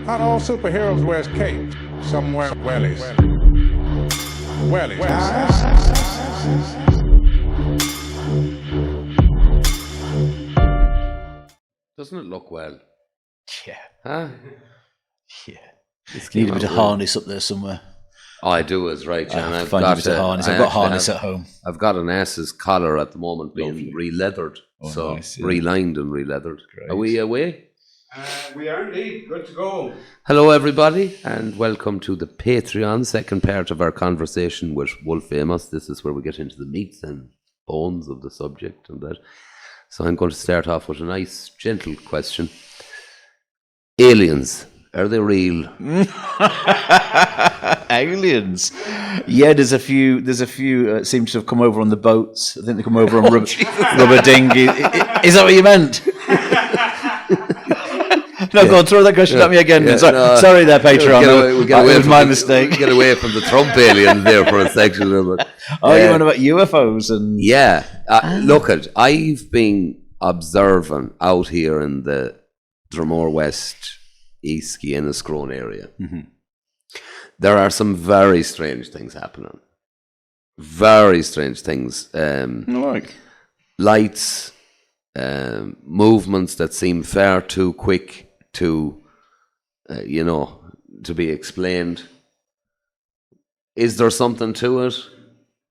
Not all superheroes wears capes. Some wear wellies. Wellies. Doesn't it look well? Yeah. Huh? Yeah. Need a bit of harness up there somewhere. I do is right, Jan. I've got harness at home. I've got an ass's collar at the moment being Lovely. re-leathered. Oh, so nice, yeah. relined and re-leathered. Great. Are we away? We are indeed. Good to go. Hello everybody and welcome to the Patreon, second part of our conversation with Wolfe Amos. This is where we get into the meats and bones of the subject and that. So I'm going to start off with a nice, gentle question. Aliens, are they real? Aliens. Yeah, there's a few seem to have come over on the boats. I think they come over on rubber dinghy. Is that what you meant? No, yeah. Go on, throw that question at me again. Yeah, sorry there, Patreon. It was my mistake. Get away from the Trump aliens there for a section. You went about UFOs and... Yeah. Look, I've been observing out here in the Dromore West, East Enniscrone area. Mm-hmm. There are some very strange things happening. Very strange things. Lights, movements that seem far too quick to, to be explained. Is there something to it?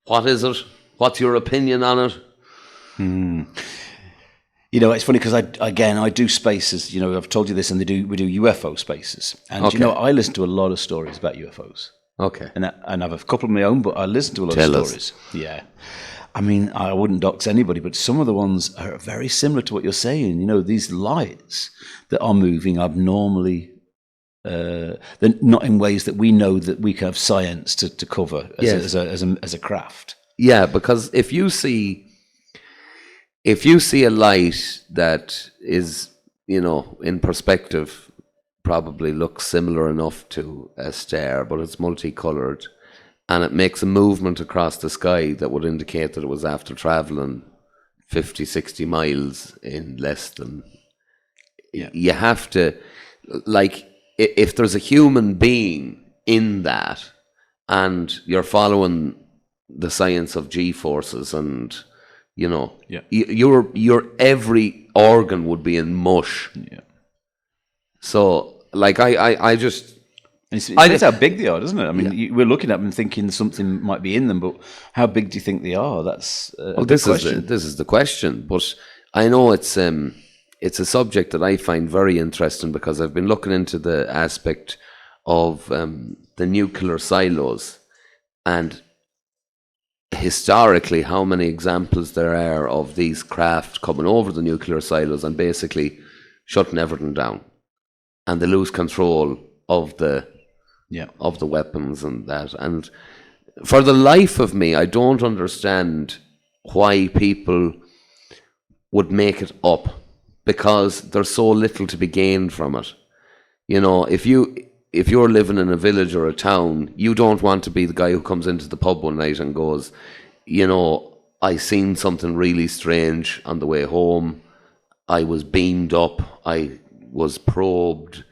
What is it? What's your opinion on it? It's funny because I do spaces. I've told you this, and we do UFO spaces, and okay. I listen to a lot of stories about UFOs. Okay, and I have a couple of my own, but I listen to a lot of stories. Yeah, I mean, I wouldn't dox anybody, but some of the ones are very similar to what you're saying. These lights that are moving abnormally. They're not in ways that we know that we can have science to cover as a craft. Yeah, because if you see a light that is, in perspective, probably looks similar enough to a star, but it's multicolored, and it makes a movement across the sky that would indicate that it was after traveling 50, 60 miles in less than... Yeah. You have to, if there's a human being in that, and you're following the science of G-forces and... your every organ would be in mush. Yeah. So, I just... It's how big they are, doesn't it? I mean, we're looking at them thinking something might be in them, but how big do you think they are? That's this is the question. But I know it's a subject that I find very interesting because I've been looking into the aspect of the nuclear silos and historically how many examples there are of these craft coming over the nuclear silos and basically shutting everything down, and they lose control of the weapons and that. And for the life of me, I don't understand why people would make it up, because there's so little to be gained from it. If you're living in a village or a town, you don't want to be the guy who comes into the pub one night and goes, I seen something really strange on the way home. I was beamed up. I was probed.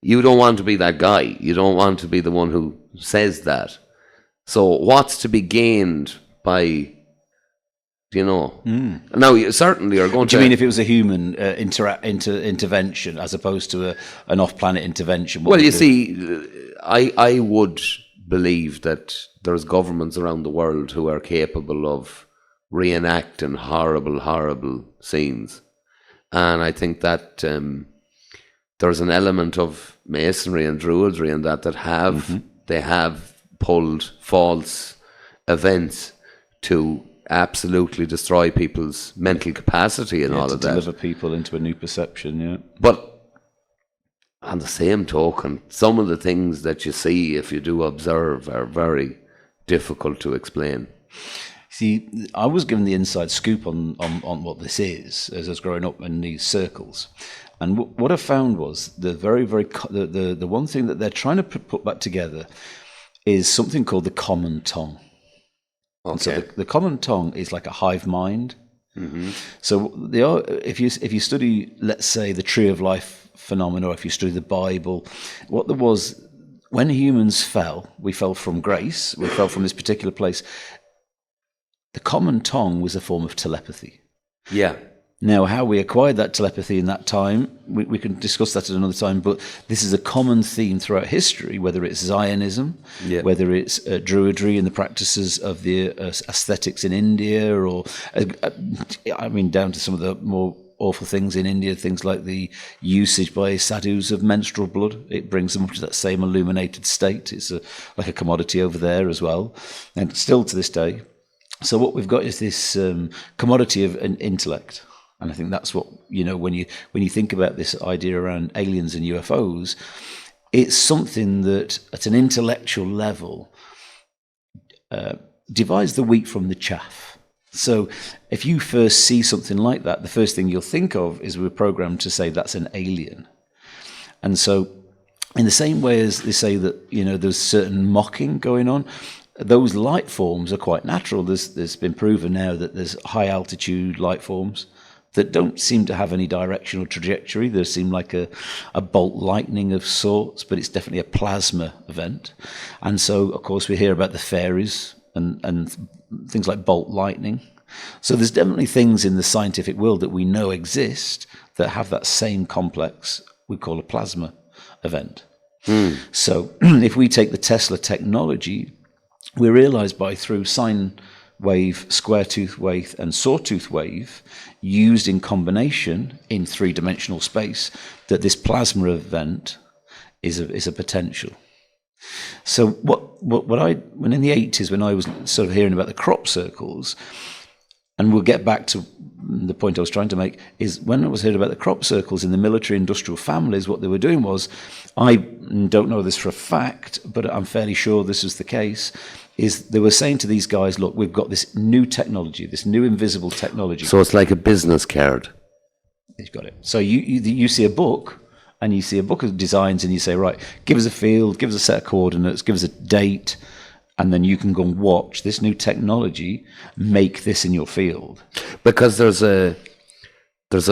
You don't want to be that guy. You don't want to be the one who says that. So what's to be gained by, Now, you certainly are going to... Do you mean if it was a human intervention as opposed to an off-planet intervention? Well, you see, I would believe that there's governments around the world who are capable of reenacting horrible, horrible scenes. And I think that there's an element of masonry and druidry in that they have pulled false events to absolutely destroy people's mental capacity and all of that. To deliver people into a new perception, yeah. But on the same token, some of the things that you see, if you do observe, are very difficult to explain. See, I was given the inside scoop on what this is as I was growing up in these circles. And what I found was the the one thing that they're trying to put back together is something called the common tongue. Okay. So the common tongue is like a hive mind. Mm-hmm. So if you study, let's say, the tree of life phenomena, or if you study the Bible, what there was, when humans fell, we fell from grace, we fell from this particular place. The common tongue was a form of telepathy. Yeah. Now, how we acquired that telepathy in that time, we can discuss that at another time, but this is a common theme throughout history, whether it's Zionism, whether it's Druidry and the practices of the aesthetics in India, or, down to some of the more awful things in India, things like the usage by sadhus of menstrual blood. It brings them up to that same illuminated state. It's like a commodity over there as well, and still to this day. So what we've got is this commodity of an intellect. And I think that's what, when you think about this idea around aliens and UFOs, it's something that at an intellectual level divides the wheat from the chaff. So if you first see something like that, the first thing you'll think of is we're programmed to say that's an alien. And so in the same way as they say that, there's certain mocking going on, those light forms are quite natural. There's been proven now that there's high altitude light forms that don't seem to have any direction or trajectory. They seem like a bolt lightning of sorts, but it's definitely a plasma event. And so, of course, we hear about the fairies and things like bolt lightning. So there's definitely things in the scientific world that we know exist that have that same complex we call a plasma event. So if we take the Tesla technology, we realize through sine wave, square tooth wave, and sawtooth wave, used in combination in three-dimensional space, that this plasma event is a potential. So when in the 80s, when I was sort of hearing about the crop circles, and we'll get back to the point I was trying to make, is when I was hearing about the crop circles in the military industrial families, what they were doing was, I don't know this for a fact, but I'm fairly sure this is the case, is they were saying to these guys, look, we've got this new technology, this new invisible technology. So it's like a business card. You've got it. So you see a book, and you see a book of designs, and you say, right, give us a field, give us a set of coordinates, give us a date, and then you can go and watch this new technology make this in your field. Because there's a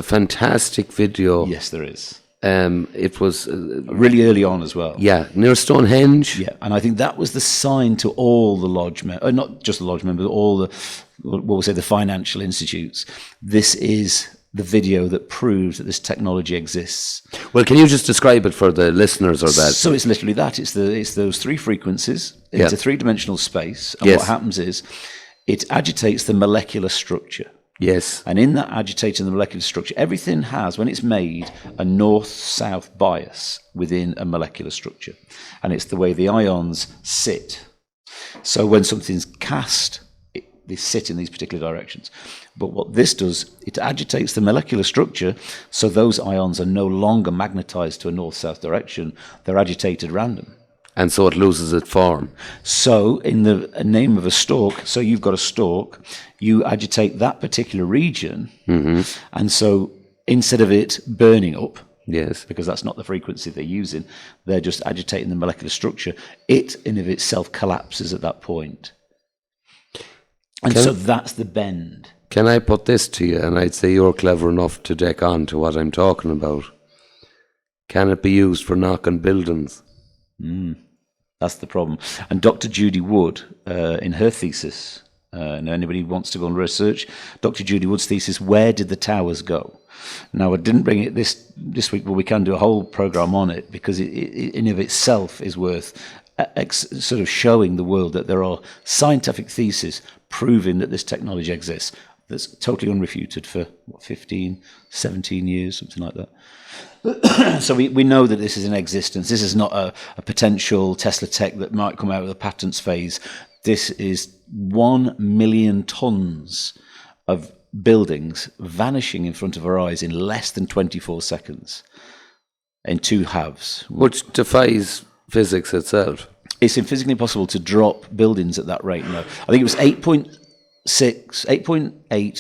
fantastic video. Yes, there is. It was really early on as well. Yeah, near Stonehenge. Yeah, and I think that was the sign to all the lodge members, not just the lodge members, all the, what we'll say, the financial institutes. This is the video that proves that this technology exists. Well, can you just describe it for the listeners or that? So it's literally that. It's those three frequencies. It's a three-dimensional space, and what happens is it agitates the molecular structure. Yes. And in that agitating the molecular structure, everything has, when it's made, a north-south bias within a molecular structure. And it's the way the ions sit. So when something's cast, they sit in these particular directions. But what this does, it agitates the molecular structure, so those ions are no longer magnetized to a north-south direction. They're agitated random. And so it loses its form. So in the name of a stalk, so you've got a stalk, you agitate that particular region, and so instead of it burning up, yes, because that's not the frequency they're using, they're just agitating the molecular structure, it in of itself collapses at that point. And so that's the bend. Can I put this to you, and I'd say you're clever enough to deck on to what I'm talking about. Can it be used for knocking buildings? That's the problem. And Dr. Judy Wood, in her thesis, and anybody who wants to go and research, Dr. Judy Wood's thesis, Where Did the Towers Go? Now, I didn't bring it this week, but we can do a whole program on it, because it in of itself is worth sort of showing the world that there are scientific theses proving that this technology exists. That's totally unrefuted for, 15, 17 years, something like that. So we know that this is in existence. This is not a potential Tesla tech that might come out of the patents phase. This is 1 million tons of buildings vanishing in front of our eyes in less than 24 seconds in two halves. Which defies physics itself. It's physically impossible to drop buildings at that rate. No, I think it was 8.8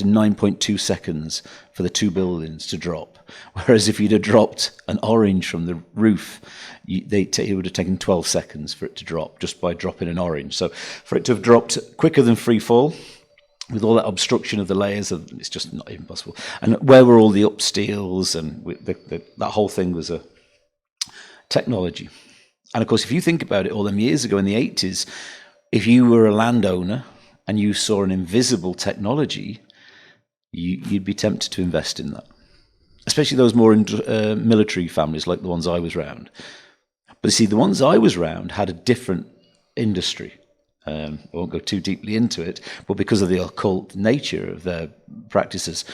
and 9.2 seconds for the two buildings to drop. Whereas if you'd have dropped an orange from the roof, it would have taken 12 seconds for it to drop, just by dropping an orange. So for it to have dropped quicker than free fall, with all that obstruction of the layers, it's just not even possible. And where were all the upsteels, and that whole thing was a technology. And of course, if you think about it, all them years ago in the 80s, if you were a landowner and you saw an invisible technology, you'd be tempted to invest in that, especially those more military families like the ones I was round. But you see, the ones I was round had a different industry. I won't go too deeply into it, but because of the occult nature of their practices,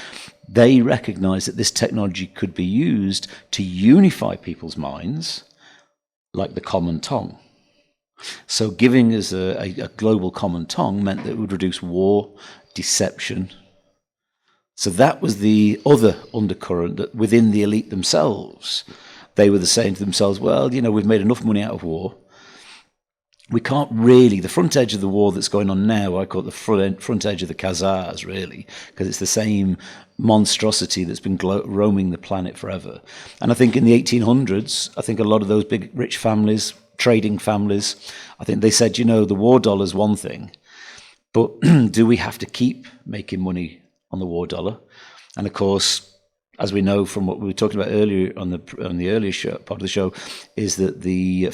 they recognised that this technology could be used to unify people's minds like the common tongue. So giving us a global common tongue meant that it would reduce war, deception. So that was the other undercurrent, that within the elite themselves, they were saying to themselves, well, we've made enough money out of war. We can't really, the front edge of the war that's going on now, I call it the front edge of the Khazars, really, because it's the same monstrosity that's been roaming the planet forever. And I think in the 1800s, I think a lot of those big rich families, trading families, I think they said, the war dollar's one thing, but do we have to keep making money on the war dollar? And of course, as we know from what we were talking about earlier on the earlier part of the show, is that the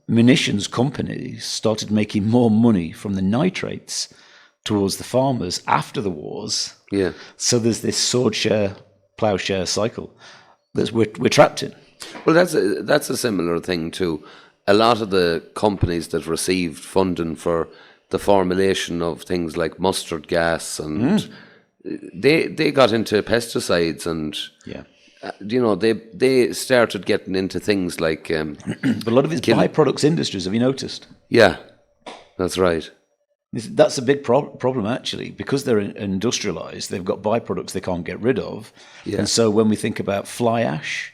munitions companies started making more money from the nitrates towards the farmers after the wars. Yeah. So there's this sword share, ploughshare cycle that we're trapped in. Well, that's a similar thing too. A lot of the companies that received funding for the formulation of things like mustard gas and they got into pesticides and they started getting into things like but a lot of it's byproducts industries, have you noticed? Yeah, that's right. That's a big problem actually, because they're industrialized. They've got byproducts they can't get rid of. And so when we think about fly ash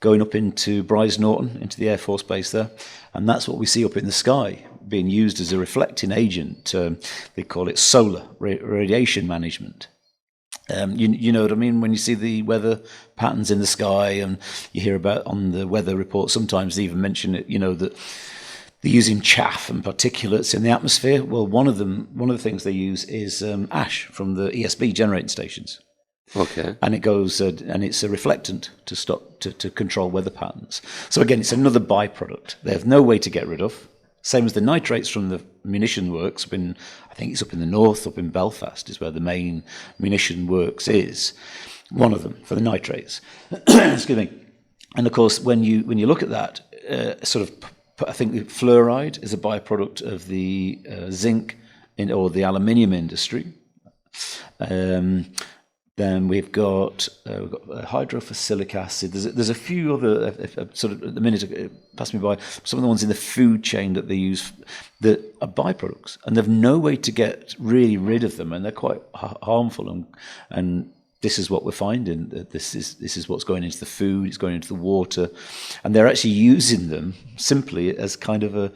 going up into Bryce Norton, into the Air Force Base there, and that's what we see up in the sky being used as a reflecting agent. They call it solar radiation management. You know what I mean? When you see the weather patterns in the sky, and you hear about on the weather report, sometimes they even mention it, that they're using chaff and particulates in the atmosphere. Well, one of the things they use is ash from the ESB generating stations. Okay. And it goes, and it's a reflectant to stop, to control weather patterns. So again, it's another byproduct they have no way to get rid of. Same as the nitrates from the munition works. I think it's up in the north, up in Belfast, is where the main munition works is. One of them for the nitrates. Excuse me. And of course, when you look at that, I think fluoride is a byproduct of the zinc or the aluminium industry. Then we've got hydrophosilic acid. There's a few other, sort of at the minute it passed me by, some of the ones in the food chain that they use that are byproducts, and they've no way to get really rid of them, and they're quite harmful. And this is what we're finding. This is what's going into the food. It's going into the water, and they're actually using them simply as kind of a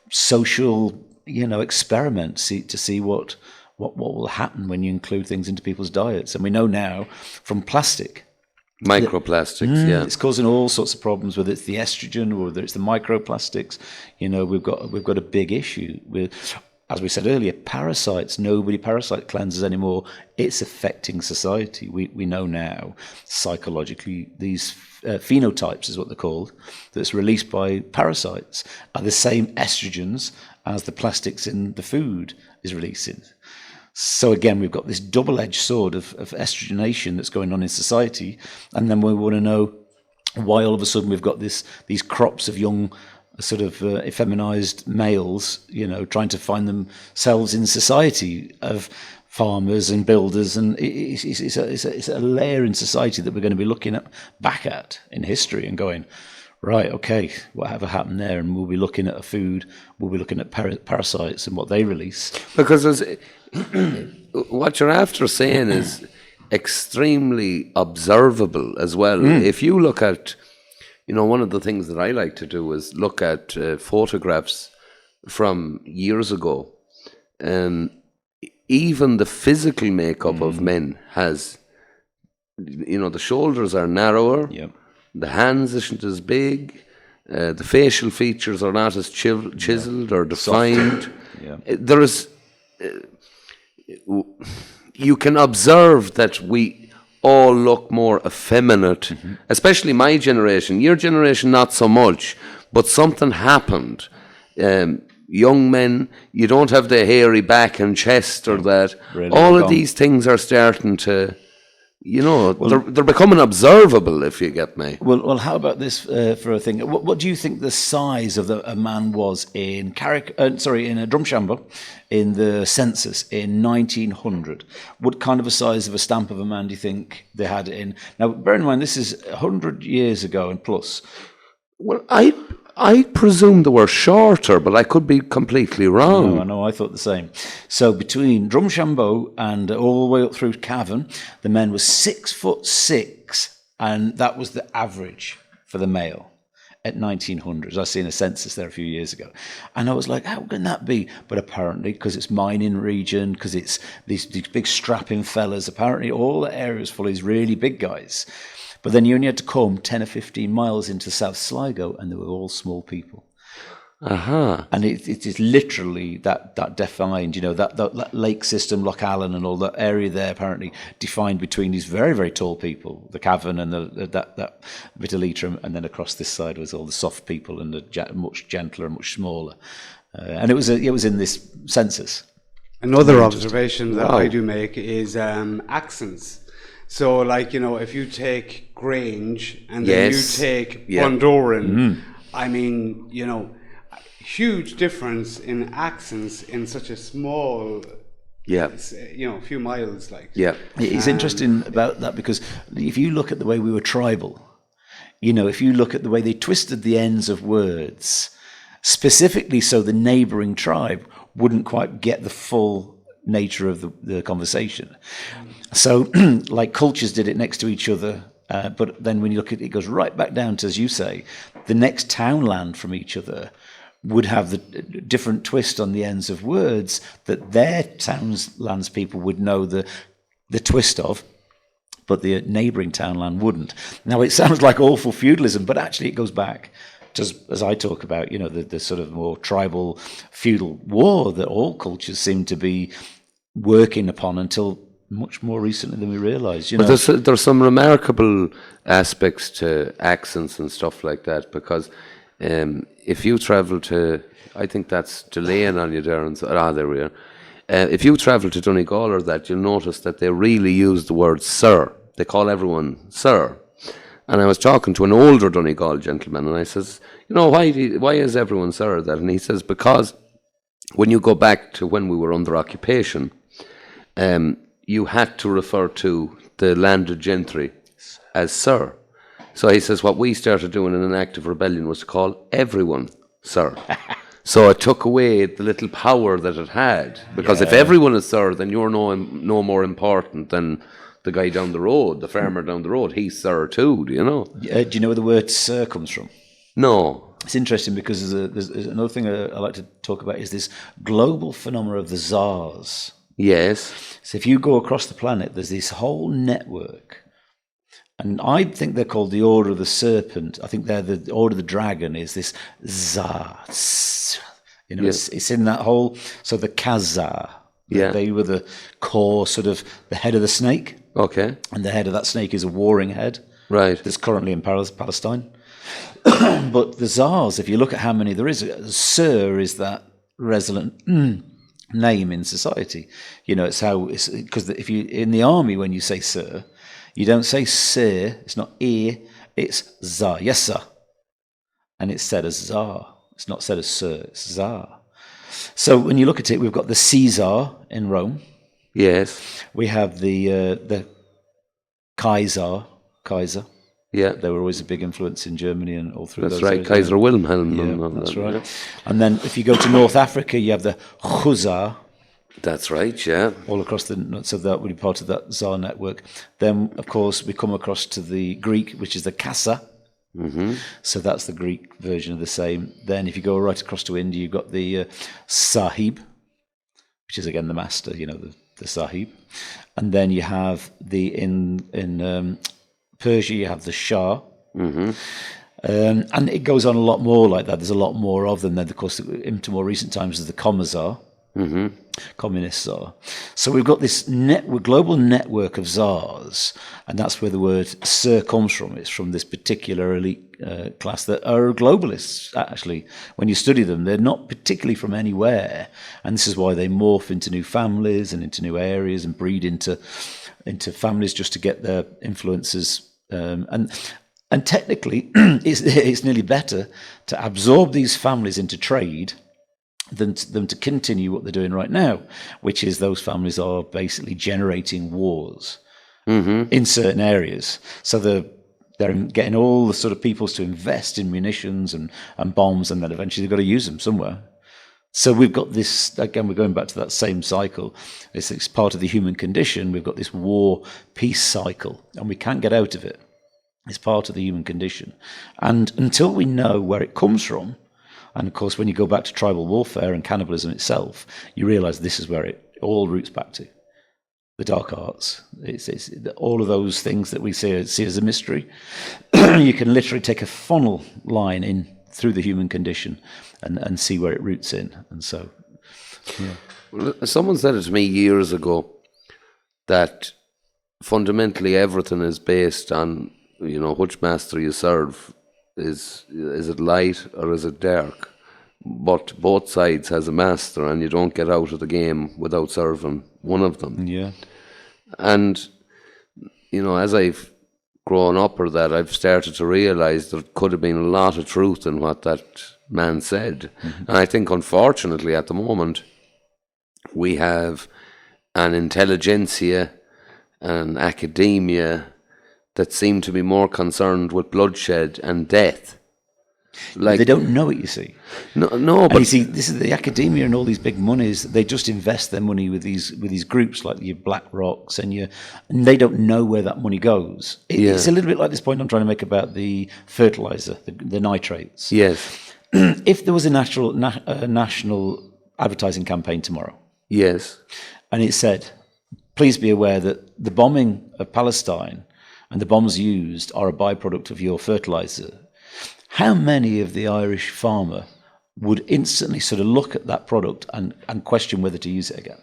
social, experiment to see what will happen when you include things into people's diets. And we know now from plastic. Microplastics, it's causing all sorts of problems, whether it's the estrogen or whether it's the microplastics. We've got a big issue with, as we said earlier, parasites. Nobody parasite cleanses anymore. It's affecting society. We know now psychologically these phenotypes is what they're called, that's released by parasites are the same estrogens as the plastics in the food is releasing. So again, we've got this double-edged sword of estrogenation that's going on in society, and then we want to know why all of a sudden we've got these crops of young, sort of effeminized males, trying to find themselves in society of farmers and builders, and it's a layer in society that we're going to be looking back at in history and going, right, okay, whatever happened there, and we'll be looking at food, we'll be looking at parasites and what they release. Because what you're after saying is extremely observable as well. If you look at, one of the things that I like to do is look at photographs from years ago. Even the physical makeup of men has, the shoulders are narrower, the hands isn't as big, the facial features are not as chiseled or defined. There is you can observe that we all look more effeminate, especially my generation. Your generation, not so much, but something happened. Young men, you don't have the hairy back and chest or that. Really all of these things are starting to, they're becoming observable, if you get me. Well, how about this for a thing? What do you think the size of a man was in Drumshanbo in the census in 1900? What kind of a size of a stamp of a man do you think they had in? Now, bear in mind, this is 100 years ago and plus. Well, I presume they were shorter, but I could be completely wrong. No, I thought the same. So between Drumshanbo and all the way up through Cavan, the men were 6'6", and that was the average for the male at 1900. I seen a census there a few years ago, and I was like, how can that be? But apparently, because it's mining region, because it's these big strapping fellas, apparently all the areas full of these really big guys. But then you only had to come 10 or 15 miles into South Sligo, and they were all small people. And it is literally that defined, that lake system, Loch Allen and all that area there apparently defined between these very, very tall people, the Cavan and that bit of Leitrim, and then across this side was all the soft people and the much gentler and much smaller. And it was in this census. Another observation that I do make is accents. So, if you take Grange and then you take Bundoran, I mean, huge difference in accents in such a small, few miles. It's interesting about that because if you look at the way we were tribal, if you look at the way they twisted the ends of words, specifically so the neighbouring tribe wouldn't quite get the full nature of the conversation. So, like cultures did it next to each other, but then when you look at it, it goes right back down to, as you say, the next townland from each other would have the different twist on the ends of words that their townlands people would know the twist of, but the neighbouring townland wouldn't. Now, it sounds like awful feudalism, but actually it goes back, just as I talk about, the sort of more tribal feudal war that all cultures seem to be working upon until much more recently than we realise. But there's some remarkable aspects to accents and stuff like that, because if you travel to, I think that's delaying on you there, and there we are. If you travel to Donegal or that, you'll notice that they really use the word sir. They call everyone sir. And I was talking to an older Donegal gentleman, and I says, why is everyone sir that? And he says, because when you go back to when we were under occupation, you had to refer to the landed gentry as sir. So he says what we started doing in an act of rebellion was to call everyone sir. So it took away the little power that it had, because if everyone is sir, then you're no more important than the guy down the road, the farmer down the road. He's sir too, do you know? Do you know where the word sir comes from? No. It's interesting because there's another thing I like to talk about is this global phenomenon of the czars. Yes. So if you go across the planet, there's this whole network. And I think they're called the Order of the Serpent. I think they're the Order of the Dragon is this Tsar. It's in that whole, so the Khazar. They were the core, sort of the head of the snake. Okay. And the head of that snake is a warring head. Right. That's currently in Palestine. But the Tsars, if you look at how many there is, Sir is that resonant name in society. It's because if you in the army, when you say sir, you don't say sir. It's not ear. It's Tsar. Yes, sir. And it's said as Tsar. It's not said as sir. It's Tsar. So when you look at it, we've got the Caesar in Rome. Yes. We have the Kaiser. Yeah. They were always a big influence in Germany and all through That's those right, areas. Kaiser Wilhelm. Yeah, that's right. And then if you go to North Africa, you have the Khuzar. That's right, yeah. All across so that would be part of that Tsar network. Then, of course, we come across to the Greek, which is the Kassa. Mm-hmm. So that's the Greek version of the same. Then if you go right across to India, you've got the Sahib, which is again the master, the Sahib. And then you have in Persia, you have the Shah. Mm-hmm. And it goes on a lot more like that. There's a lot more of them. Then, of course, into more recent times, there's the Commissar. Communists are. So we've got this global network of czars, and that's where the word Tsar comes from. It's from this particular elite class that are globalists, actually. When you study them, they're not particularly from anywhere, and this is why they morph into new families and into new areas and breed into families just to get their influences. And technically, it's nearly better to absorb these families into trade than to continue what they're doing right now, which is those families are basically generating wars in certain areas. So they're getting all the sort of peoples to invest in munitions and bombs, and then eventually they've got to use them somewhere. So we've got this, again, we're going back to that same cycle. It's part of the human condition. We've got this war-peace cycle, and we can't get out of it. It's part of the human condition. And until we know where it comes from, and of course, when you go back to tribal warfare and cannibalism itself, you realize this is where it all roots back to. The dark arts. It's all of those things that we see as a mystery. You can literally take a funnel line in through the human condition and see where it roots in. And so, yeah. Well, someone said it to me years ago that fundamentally everything is based on, which master you serve. Is it light or is it dark? But both sides has a master, and you don't get out of the game without serving one of them. Yeah. And, as I've grown up or that, I've started to realise there could have been a lot of truth in what that man said. And I think, unfortunately, at the moment, we have an intelligentsia, an academia, that seem to be more concerned with bloodshed and death. Like, they don't know it, you see. No, but you see, this is the academia and all these big monies. They just invest their money with these groups like your Black Rocks, and they don't know where that money goes. It's a little bit like this point I'm trying to make about the fertilizer, the nitrates. Yes. If there was a national advertising campaign tomorrow, yes, and it said, "Please be aware that the bombing of Palestine and the bombs used are a byproduct of your fertilizer," how many of the Irish farmer would instantly sort of look at that product and question whether to use it again?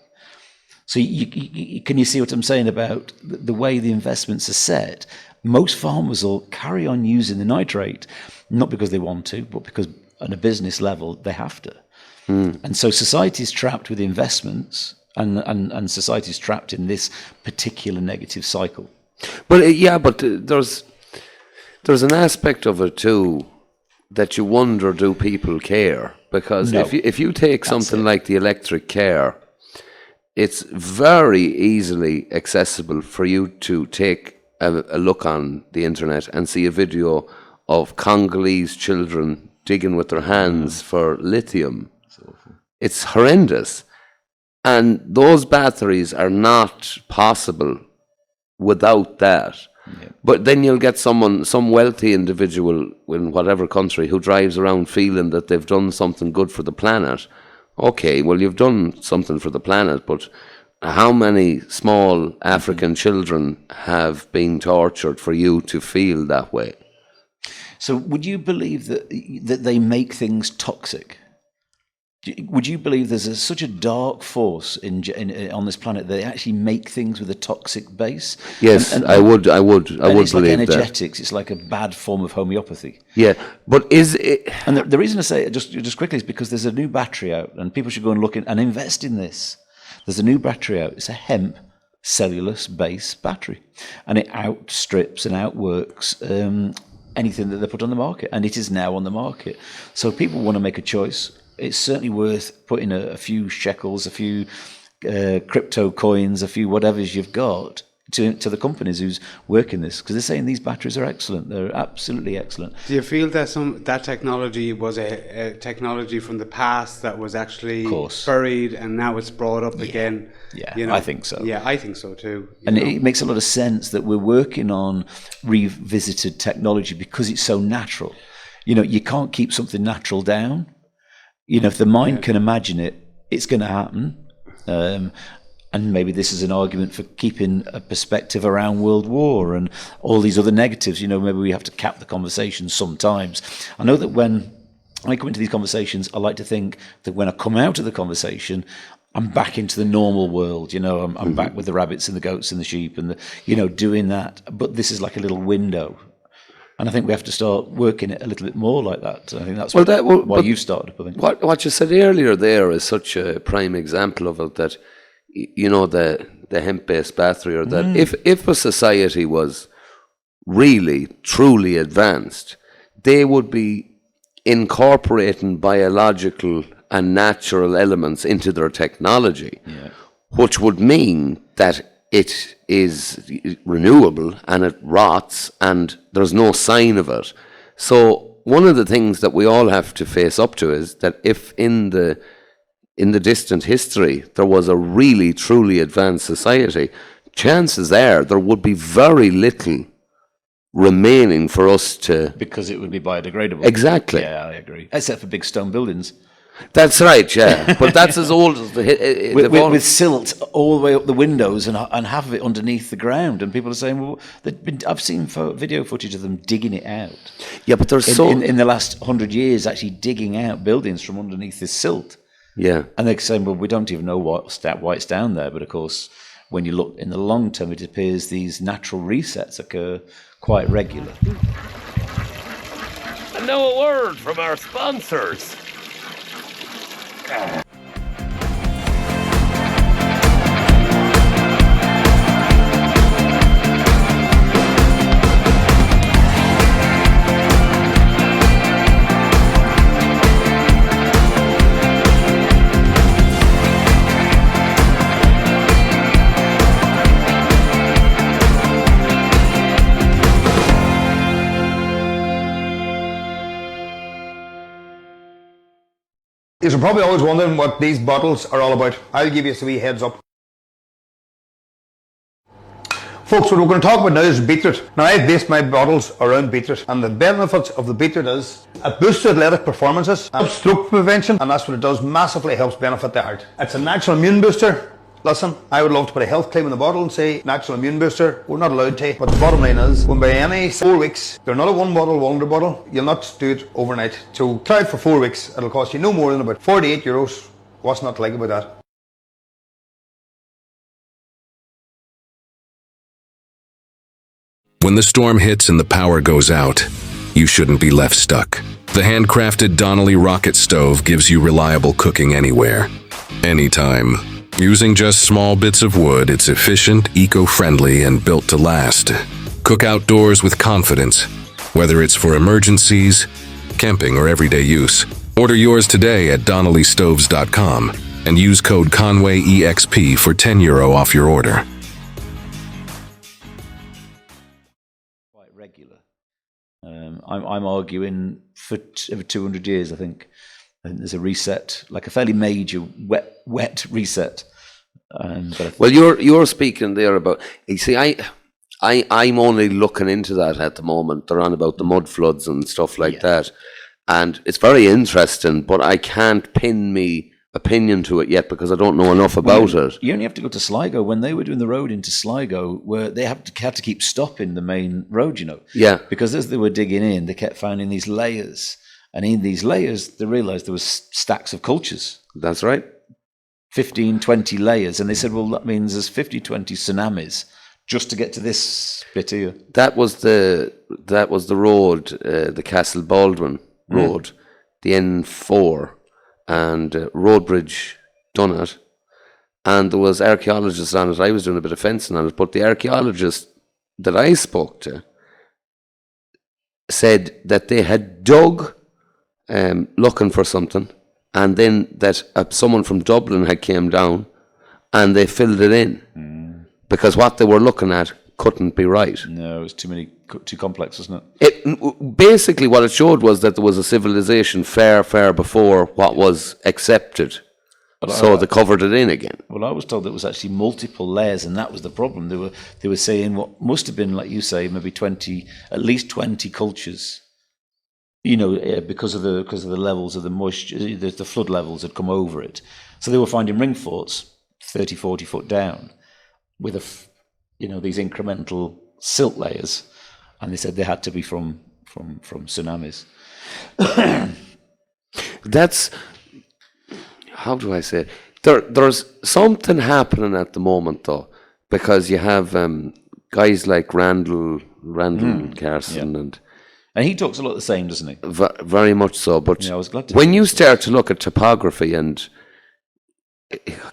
So can you see what I'm saying about the way the investments are set? Most farmers will carry on using the nitrate, not because they want to, but because on a business level, they have to. And so society is trapped with investments, and society is trapped in this particular negative cycle. But there's an aspect of it too that you wonder, do people care? Because if you take something like the electric car, it's very easily accessible for you to take a look on the internet and see a video of Congolese children digging with their hands for lithium. It's horrendous. And those batteries are not possible without that. Yeah. But then you'll get some wealthy individual in whatever country who drives around feeling that they've done something good for the planet. Okay, well, you've done something for the planet, but how many small African children have been tortured for you to feel that way? So would you believe that they make things toxic? Would you believe there's such a dark force on this planet that they actually make things with a toxic base? Yes, I would believe that. It's like energetics. It's like a bad form of homeopathy. Yeah, but is it? And the reason I say it just quickly is because there's a new battery out, and people should go and look and invest in this. There's a new battery out. It's a hemp cellulose base battery, and it outstrips and outworks anything that they put on the market, and it is now on the market. So people want to make a choice. It's certainly worth putting a few shekels, a few crypto coins, a few whatevers you've got to the companies who's working this, because they're saying these batteries are excellent. They're absolutely excellent. Do you feel that that technology was a technology from the past that was actually buried and now it's brought up again? Yeah, I think so. Yeah, I think so too. And it makes a lot of sense that we're working on revisited technology because it's so natural. You can't keep something natural down. If the mind can imagine it, it's going to happen. And maybe this is an argument for keeping a perspective around World War and all these other negatives. Maybe we have to cap the conversation sometimes. I know that when I come into these conversations, I like to think that when I come out of the conversation, I'm back into the normal world, you know. I'm back with the rabbits and the goats and the sheep and doing that. But this is like a little window. And I think we have to start working it a little bit more like that. I think that's why you've started up, I think. What you said earlier there is such a prime example of it, that, the hemp-based battery, or that if a society was really, truly advanced, they would be incorporating biological and natural elements into their technology, which would mean that it is renewable and it rots and there's no sign of it. So one of the things that we all have to face up to is that if in the distant history there was a really truly advanced society, chances are there would be very little remaining for us to... Because it would be biodegradable. Exactly. Yeah, I agree. Except for big stone buildings. That's right, yeah. But that's as old as with silt all the way up the windows and half of it underneath the ground. And people are saying, well, I've seen video footage of them digging it out. Yeah, but there's in the last 100 years, actually digging out buildings from underneath this silt. Yeah. And they're saying, well, we don't even know why it's down there. But of course, when you look in the long term, it appears these natural resets occur quite regularly. And now a word from our sponsors. You're probably always wondering what these bottles are all about. I'll give you a wee heads up. Folks, what we're going to talk about now is beetroot. Now, I've based my bottles around beetroot, and the benefits of the beetroot is it boosts athletic performances, stroke prevention, and that's what it does, massively helps benefit the heart. It's a natural immune booster. Listen, I would love to put a health claim in the bottle and say natural immune booster. We're not allowed to, but the bottom line is, when by any 4 weeks, they're not a one wonder bottle, you'll not do it overnight. So try it for 4 weeks, it'll cost you no more than about €48. What's not to like about that? When the storm hits and the power goes out, you shouldn't be left stuck. The handcrafted Donnelly Rocket Stove gives you reliable cooking anywhere, anytime. Using just small bits of wood, it's efficient, eco-friendly, and built to last. Cook outdoors with confidence, whether it's for emergencies, camping, or everyday use. Order yours today at donnellystoves.com and use code Conway EXP for €10 off your order. Quite regular. I'm arguing for over 200 years, I think. And there's a reset, like a fairly major wet reset. Well, you're speaking there about. You see, I'm only looking into that at the moment. They're on about the mud floods and stuff like that, and it's very interesting. But I can't pin me opinion to it yet because I don't know enough about it. You only have to go to Sligo. When they were doing the road into Sligo, where they had to keep stopping the main road, Yeah, because as they were digging in, they kept finding these layers. And in these layers, they realised there was stacks of cultures. That's right. 15, 20 layers. And they said, well, that means there's 50, 20 tsunamis just to get to this bit here. That was the road, the Castle Baldwin road, the N4, and Roadbridge done it. And there was archaeologists on it. I was doing a bit of fencing on it. But the archaeologist that I spoke to said that they had dug looking for something, and then that someone from Dublin had came down and they filled it in because what they were looking at couldn't be right. No, it was too complex, wasn't it? Basically what it showed was that there was a civilization far before what was accepted, so they covered it in again. Well, I was told it was actually multiple layers, and that was the problem. They were saying what must have been, like you say, maybe at least 20 cultures. Because of the levels of the moisture, the flood levels had come over it. So they were finding ring forts 30, 40 foot down with these incremental silt layers, and they said they had to be from tsunamis. That's, how do I say it? There's something happening at the moment, though, because you have guys like Randall Carson, and he talks a lot the same, doesn't he? Very much so. But I was glad to when you start to look at topography and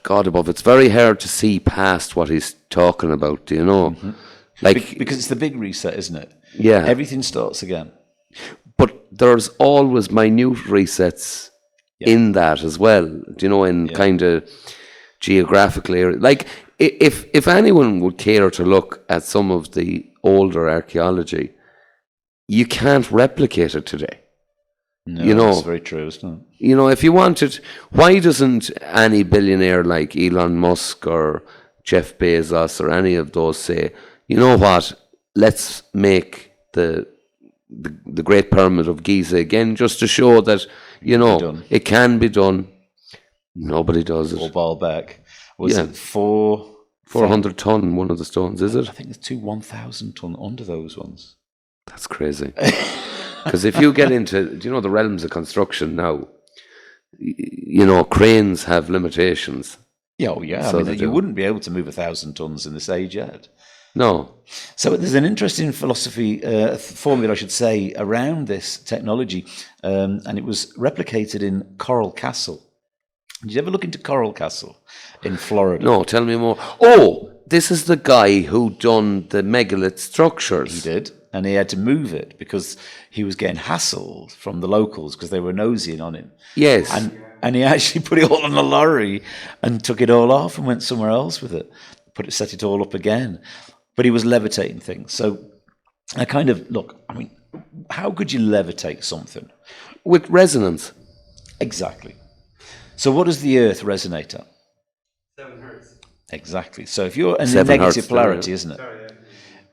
God above, it's very hard to see past what he's talking about. Do you know? Like because it's the big reset, isn't it? Yeah, everything starts again. But there's always minute resets in that as well. Do you know, in kind of geographical area. Like if anyone would care to look at some of the older archaeology, you can't replicate it today. No, you know, that's very true, isn't it? You know, if you wanted, why doesn't any billionaire like Elon Musk or Jeff Bezos or any of those say, you know what, let's make the Great Pyramid of Giza again, just to show that, you know, it can be done. Nobody does it. 4 ball back. Was it 400 ton, one of the stones, is it? I think there's 2 1,000 ton under those ones. That's crazy. Because if you get into, do you know, the realms of construction now, you know, cranes have limitations. Yeah, so I mean, you wouldn't be able to move 1,000 tons in this age yet. No. So there's an interesting philosophy, formula, I should say, around this technology, and it was replicated in Coral Castle. Did you ever look into Coral Castle in Florida? No, tell me more. Oh, this is the guy who done the megalith structures. He did, and he had to move it because he was getting hassled from the locals because they were nosying on him. Yes. And he actually put it all on a lorry and took it all off and went somewhere else with it. Set it all up again. But he was levitating things. So I kind of, look, I mean, how could you levitate something? With resonance. Exactly. So what does the Earth resonate at? 7 hertz. Exactly. So if you're in negative polarity, isn't it? Sorry,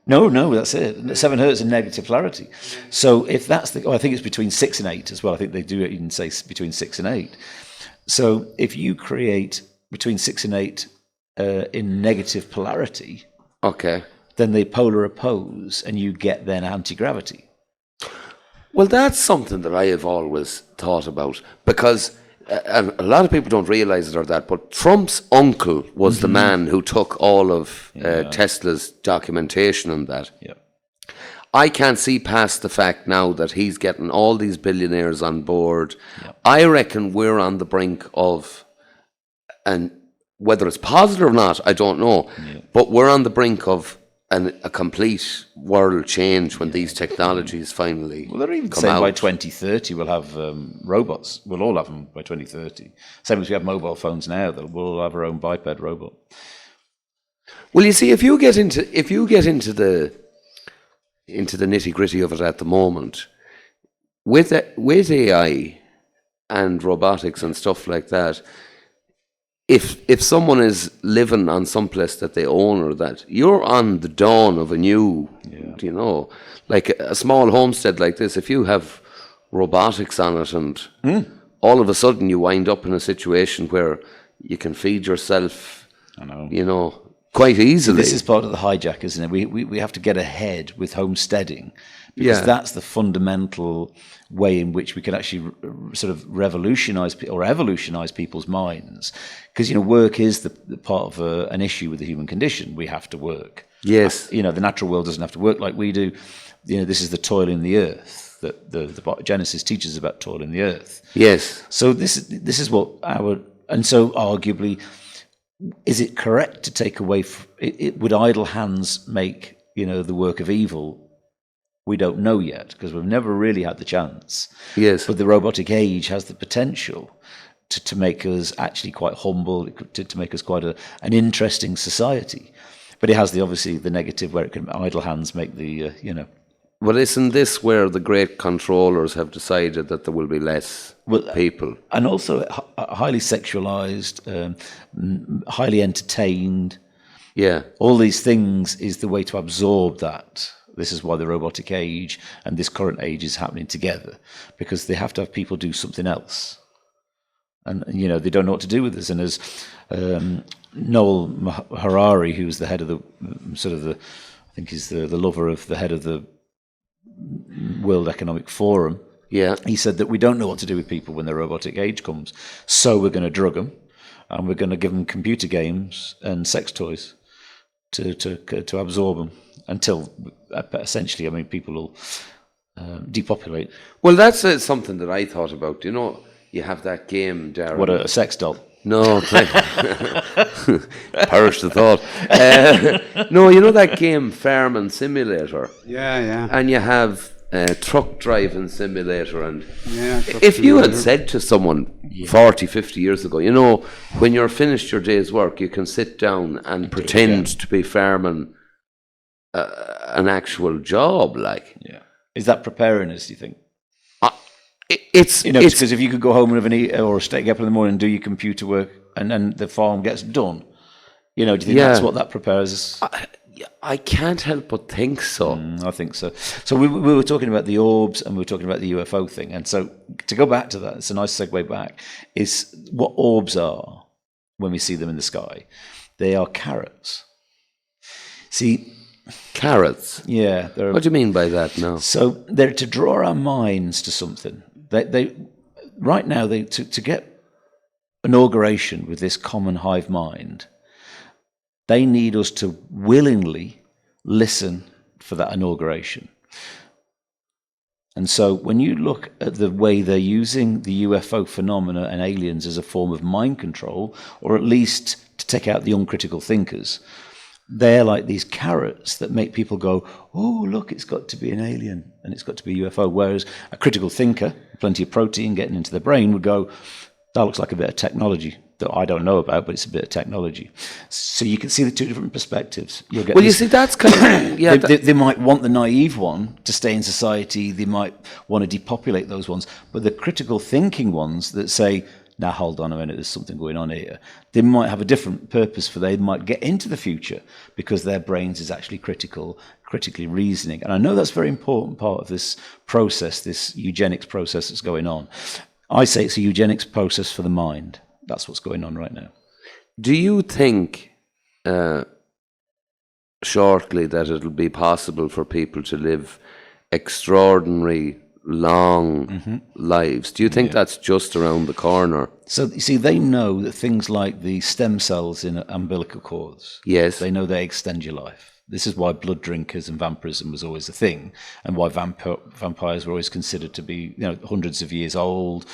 No, that's it. 7 hertz in negative polarity. So if that's I think it's between 6 and 8 as well. I think they do even say between 6 and 8. So if you create between 6 and 8 in negative polarity, okay, then they polar oppose, and you get then anti-gravity. Well, that's something that I have always thought about, because and a lot of people don't realize it or that, but Trump's uncle was the man who took all of Tesla's documentation on that. Yeah. I can't see past the fact now that he's getting all these billionaires on board. Yeah. I reckon we're on the brink of, and whether it's positive or not, I don't know, but we're on the brink of a complete world change when these technologies finally Well, they're even come saying out. by 2030 we'll have robots. We'll all have them by 2030. Same as we have mobile phones now, that we'll all have our own biped robot. Well, you see, if you get into the nitty gritty of it at the moment, with AI and robotics and stuff like that, if someone is living on some place that they own or that, you're on the dawn of a new, you know, like a small homestead like this, if you have robotics on it and all of a sudden you wind up in a situation where you can feed yourself, you know, quite easily. This is part of the hijack, isn't it? We have to get ahead with homesteading, because that's the fundamental way in which we can actually sort of revolutionize or evolutionize people's minds. Because, you know, work is the part of an issue with the human condition. We have to work. Yes. You know, the natural world doesn't have to work like we do. You know, this is the toil in the earth that the Genesis teaches about toil in the earth. Yes. So this is what and so arguably, is it correct to take away? Would idle hands make, you know, the work of evil? We don't know yet, because we've never really had the chance. Yes. But the robotic age has the potential to make us actually quite humble, to make us quite an interesting society. But it has obviously the negative, where it can idle hands make the you know. Well, isn't this where the great controllers have decided that there will be less people? And also highly sexualized, highly entertained. Yeah. All these things is the way to absorb that. This is why the robotic age and this current age is happening together, because they have to have people do something else. And, you know, they don't know what to do with this. And as Noel Harari, who's the head of I think he's the lover of the head of the World Economic Forum. Yeah. He said that we don't know what to do with people when the robotic age comes. So we're going to drug them. and we're going to give them computer games and sex toys to absorb them until essentially, I mean, people will depopulate. Well, that's something that I thought about. You know, you have that game, Darren. What, a sex doll? No, perish the thought. No, you know that game, Farming Simulator? Yeah. And you have truck driving simulator. And yeah, if you had said to someone 40, 50 years ago, you know, when you're finished your day's work, you can sit down and pretend to be farming an actual job, like. Yeah. Is that preparing us, do you think? It's because if you could go home and have or get up in the morning and do your computer work and then the farm gets done, do you think that's what that prepares us? I can't help but think so. I think so. So we were talking about the orbs and we were talking about the UFO thing. And so to go back to that, it's a nice segue back, is what orbs are when we see them in the sky. They are carrots. See... Carrots? Yeah. What do you mean by that now? So they're to draw our minds to something. They right now, to get inauguration with this common hive mind, they need us to willingly listen for that inauguration. And so when you look at the way they're using the UFO phenomena and aliens as a form of mind control, or at least to take out the uncritical thinkers, they're like these carrots that make people go, oh, look, it's got to be an alien and it's got to be a UFO. Whereas a critical thinker, plenty of protein getting into the brain, would go, that looks like a bit of technology that I don't know about, but it's a bit of technology. So you can see the two different perspectives. You'll get you see, that's kind of... Yeah, they might want the naive one to stay in society. They might want to depopulate those ones. But the critical thinking ones that say, now hold on a minute, there's something going on here, they might have a different purpose for they might get into the future because their brains is actually critically reasoning. And I know that's a very important part of this process, this eugenics process that's going on. I say it's a eugenics process for the mind. That's what's going on right now. Do you think shortly that it'll be possible for people to live extraordinary long lives? Do you think that's just around the corner? So you see, they know that things like the stem cells in umbilical cords, yes, they know they extend your life. This is why blood drinkers and vampirism was always a thing, and why vampires were always considered to be, hundreds of years old.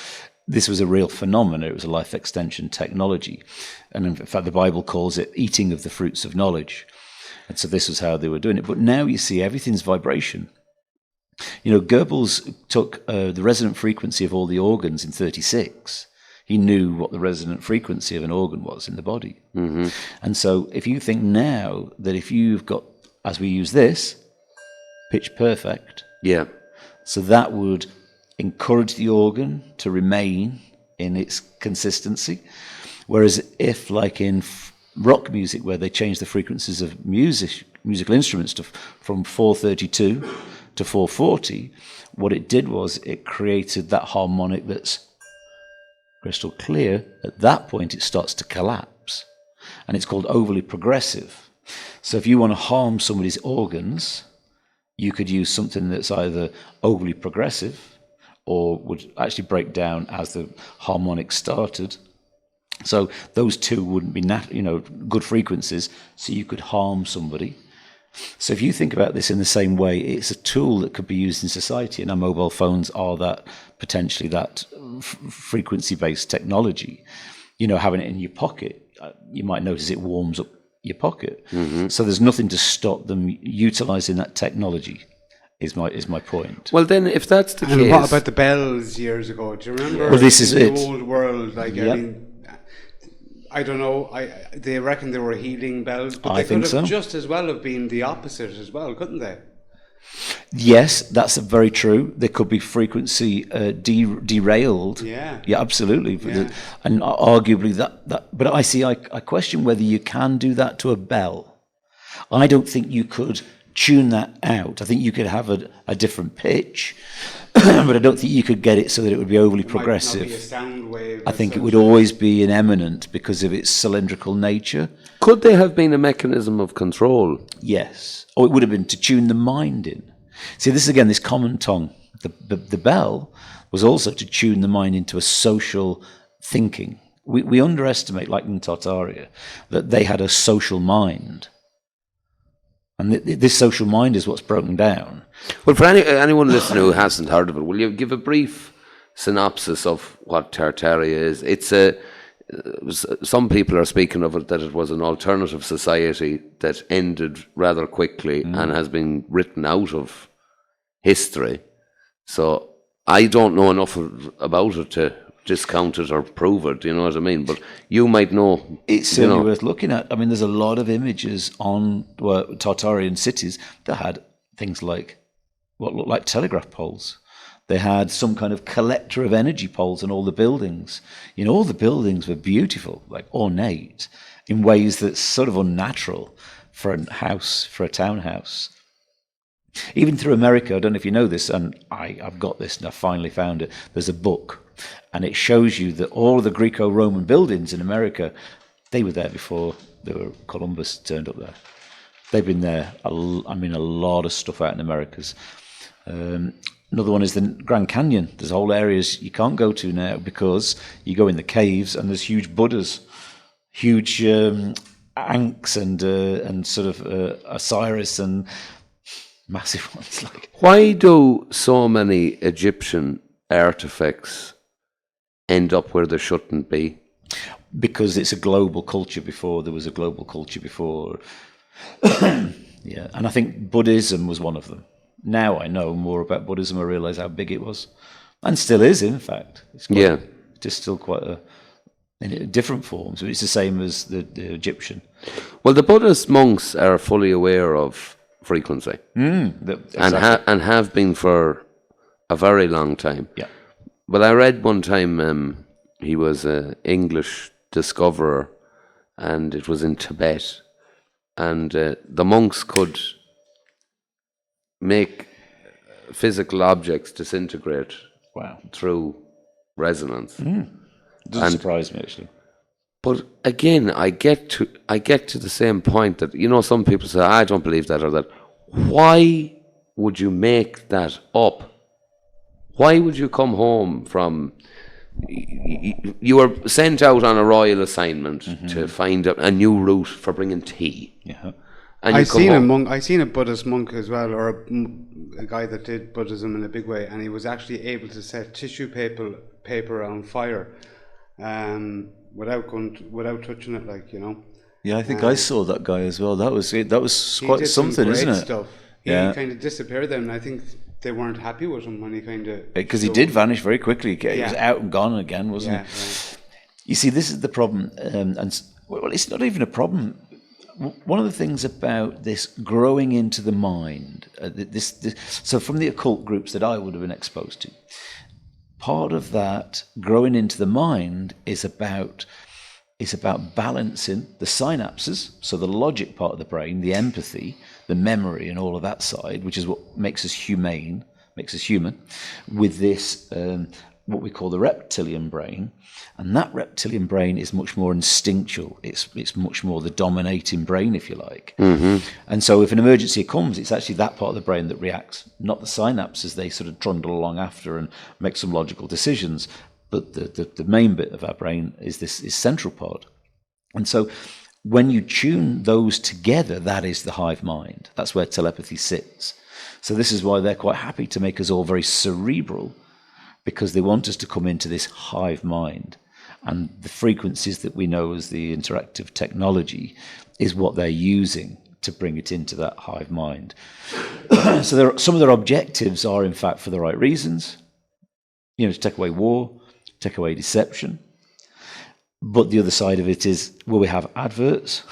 This was a real phenomenon. It was a life extension technology, and in fact, the Bible calls it eating of the fruits of knowledge. And so this was how they were doing it. But now you see, everything's vibration. Goebbels took the resonant frequency of all the organs in 1936. He knew what the resonant frequency of an organ was in the body. Mm-hmm. And so if you think now that if you've got, as we use this, pitch perfect, so that would encourage the organ to remain in its consistency. Whereas if, like in rock music, where they change the frequencies of musical instruments from 432 to 440, what it did was it created that harmonic that's crystal clear. At that point, it starts to collapse, and it's called overly progressive. So if you want to harm somebody's organs, you could use something that's either overly progressive or would actually break down as the harmonic started. So those two wouldn't be good frequencies, so you could harm somebody. So if you think about this in the same way, it's a tool that could be used in society, and our mobile phones are that potentially that frequency-based technology. Having it in your pocket, you might notice it warms up your pocket. Mm-hmm. So there's nothing to stop them utilising that technology. Is my point. Well, then, if that's the case, and what about the bells years ago? Do you remember? Well, this is the it. Old world, I mean, I don't know. They reckon they were healing bells, but they could have just as well have been the opposite as well, couldn't they? Yes, that's very true. There could be frequency derailed. Yeah, absolutely. Yeah. And arguably that. But I question whether you can do that to a bell. I don't think you could tune that out. I think you could have a different pitch, but I don't think you could get it so that it would be overly progressive. Might not be a sound wave. I think it would always be an eminent because of its cylindrical nature. Could there have been a mechanism of control? Yes. Or it would have been to tune the mind in. See, this is again, this common tongue. The bell was also to tune the mind into a social thinking, we underestimate, like in Tartaria, that they had a social mind. And this social mind is what's broken down. Well, for anyone listening who hasn't heard of it, will you give a brief synopsis of what Tartaria is? It's some people are speaking of it that it was an alternative society that ended rather quickly and has been written out of history. So I don't know enough about it to discount it or prove it, you know what I mean? But you might know. It's certainly worth looking at. I mean, there's a lot of images on Tartarian cities that had things like what looked like telegraph poles. They had some kind of collector of energy poles in all the buildings. You know, all the buildings were beautiful, like ornate, in ways that's sort of unnatural for a house, for a townhouse. Even through America, I don't know if you know this, and I've got this and I finally found it. There's a book, and it shows you that all of the Greco-Roman buildings in America, they were there before Columbus turned up there. They've been there. A lot of stuff out in Americas. Another one is the Grand Canyon. There's whole areas you can't go to now because you go in the caves and there's huge Buddhas, huge Ankhs and sort of Osiris and massive ones. Why do so many Egyptian artifacts end up where they shouldn't be? Because it's a global culture before there was a global culture before. Yeah, and I think Buddhism was one of them. Now I know more about Buddhism. I realise how big it was, and still is. In fact, it is still quite in different forms. But it's the same as the Egyptian. Well, the Buddhist monks are fully aware of frequency, exactly. and have been for a very long time. Yeah. But I read one time he was an English discoverer, and it was in Tibet, and the monks could make physical objects disintegrate through resonance. Doesn't surprise me, actually. But again, I get to the same point that, you know, some people say, I don't believe that or that. Why would you make that up? Why would you come home from... You were sent out on a royal assignment to find a new route for bringing tea. Yeah. And I seen a Buddhist monk as well, or a guy that did Buddhism in a big way, and he was actually able to set tissue paper on fire, without touching it, like, you know. Yeah, I think I saw that guy as well. That was quite something, isn't it? Stuff. He kind of disappeared then, and I think they weren't happy with him when he kind of... Because he did vanish very quickly. He was out and gone again, wasn't he? Right. You see, this is the problem, and well, it's not even a problem. One of the things about this growing into the mind, so from the occult groups that I would have been exposed to, part of that growing into the mind is about balancing the synapses, so the logic part of the brain, the empathy, the memory and all of that side, which is what makes us human, with this, what we call the reptilian brain. And that reptilian brain is much more instinctual. It's much more the dominating brain, if you like. And so if an emergency comes, it's actually that part of the brain that reacts, not the synapses. They sort of trundle along after and make some logical decisions. But the main bit of our brain is this central part. And so when you tune those together, that is the hive mind. That's where telepathy sits. So this is why they're quite happy to make us all very cerebral, because they want us to come into this hive mind. And the frequencies that we know as the interactive technology is what they're using to bring it into that hive mind. So some of their objectives are, in fact, for the right reasons. You know, to take away war, take away deception. But the other side of it is, will we have adverts?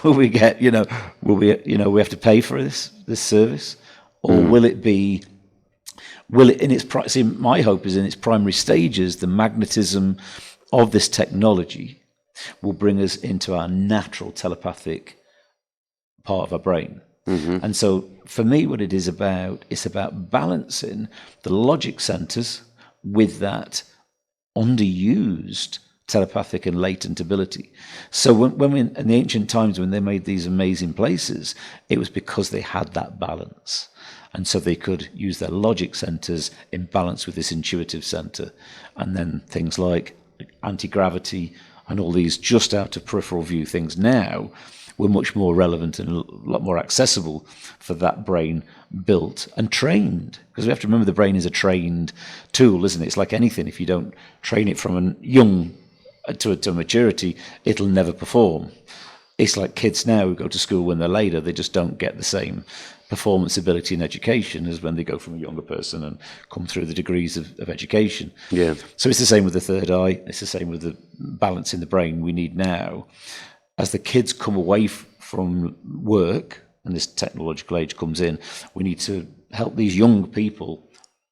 Will we get, we have to pay for this service? Or will it in its, see, my hope is in its primary stages, the magnetism of this technology will bring us into our natural telepathic part of our brain. And so for me, what it is about, it's about balancing the logic centers with that underused telepathic and latent ability. So when we, in the ancient times, when they made these amazing places, it was because they had that balance. And so they could use their logic centers in balance with this intuitive center. And then things like anti-gravity and all these just out of peripheral view things now were much more relevant and a lot more accessible for that brain built and trained. Because we have to remember the brain is a trained tool, isn't it? It's like anything. If you don't train it from a young to maturity, it'll never perform. It's like kids now who go to school when they're later, they just don't get the same performance ability in education as when they go from a younger person and come through the degrees of education. Yeah. So it's the same with the third eye. It's the same with the balance in the brain we need now. As the kids come away from work and this technological age comes in, we need to help these young people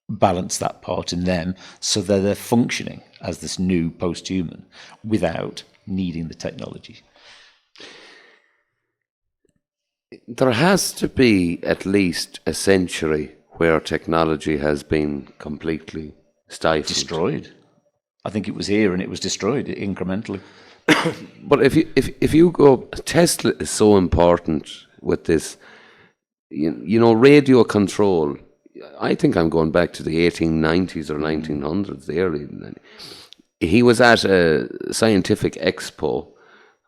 balance that part in them so that they're functioning as this new post-human without needing the technology. There has to be at least a century where technology has been completely stifled. Destroyed. I think it was here and it was destroyed incrementally. But if you go, Tesla is so important with this, you know, radio control. I think I'm going back to the 1890s or 1900s, the early. He was at a scientific expo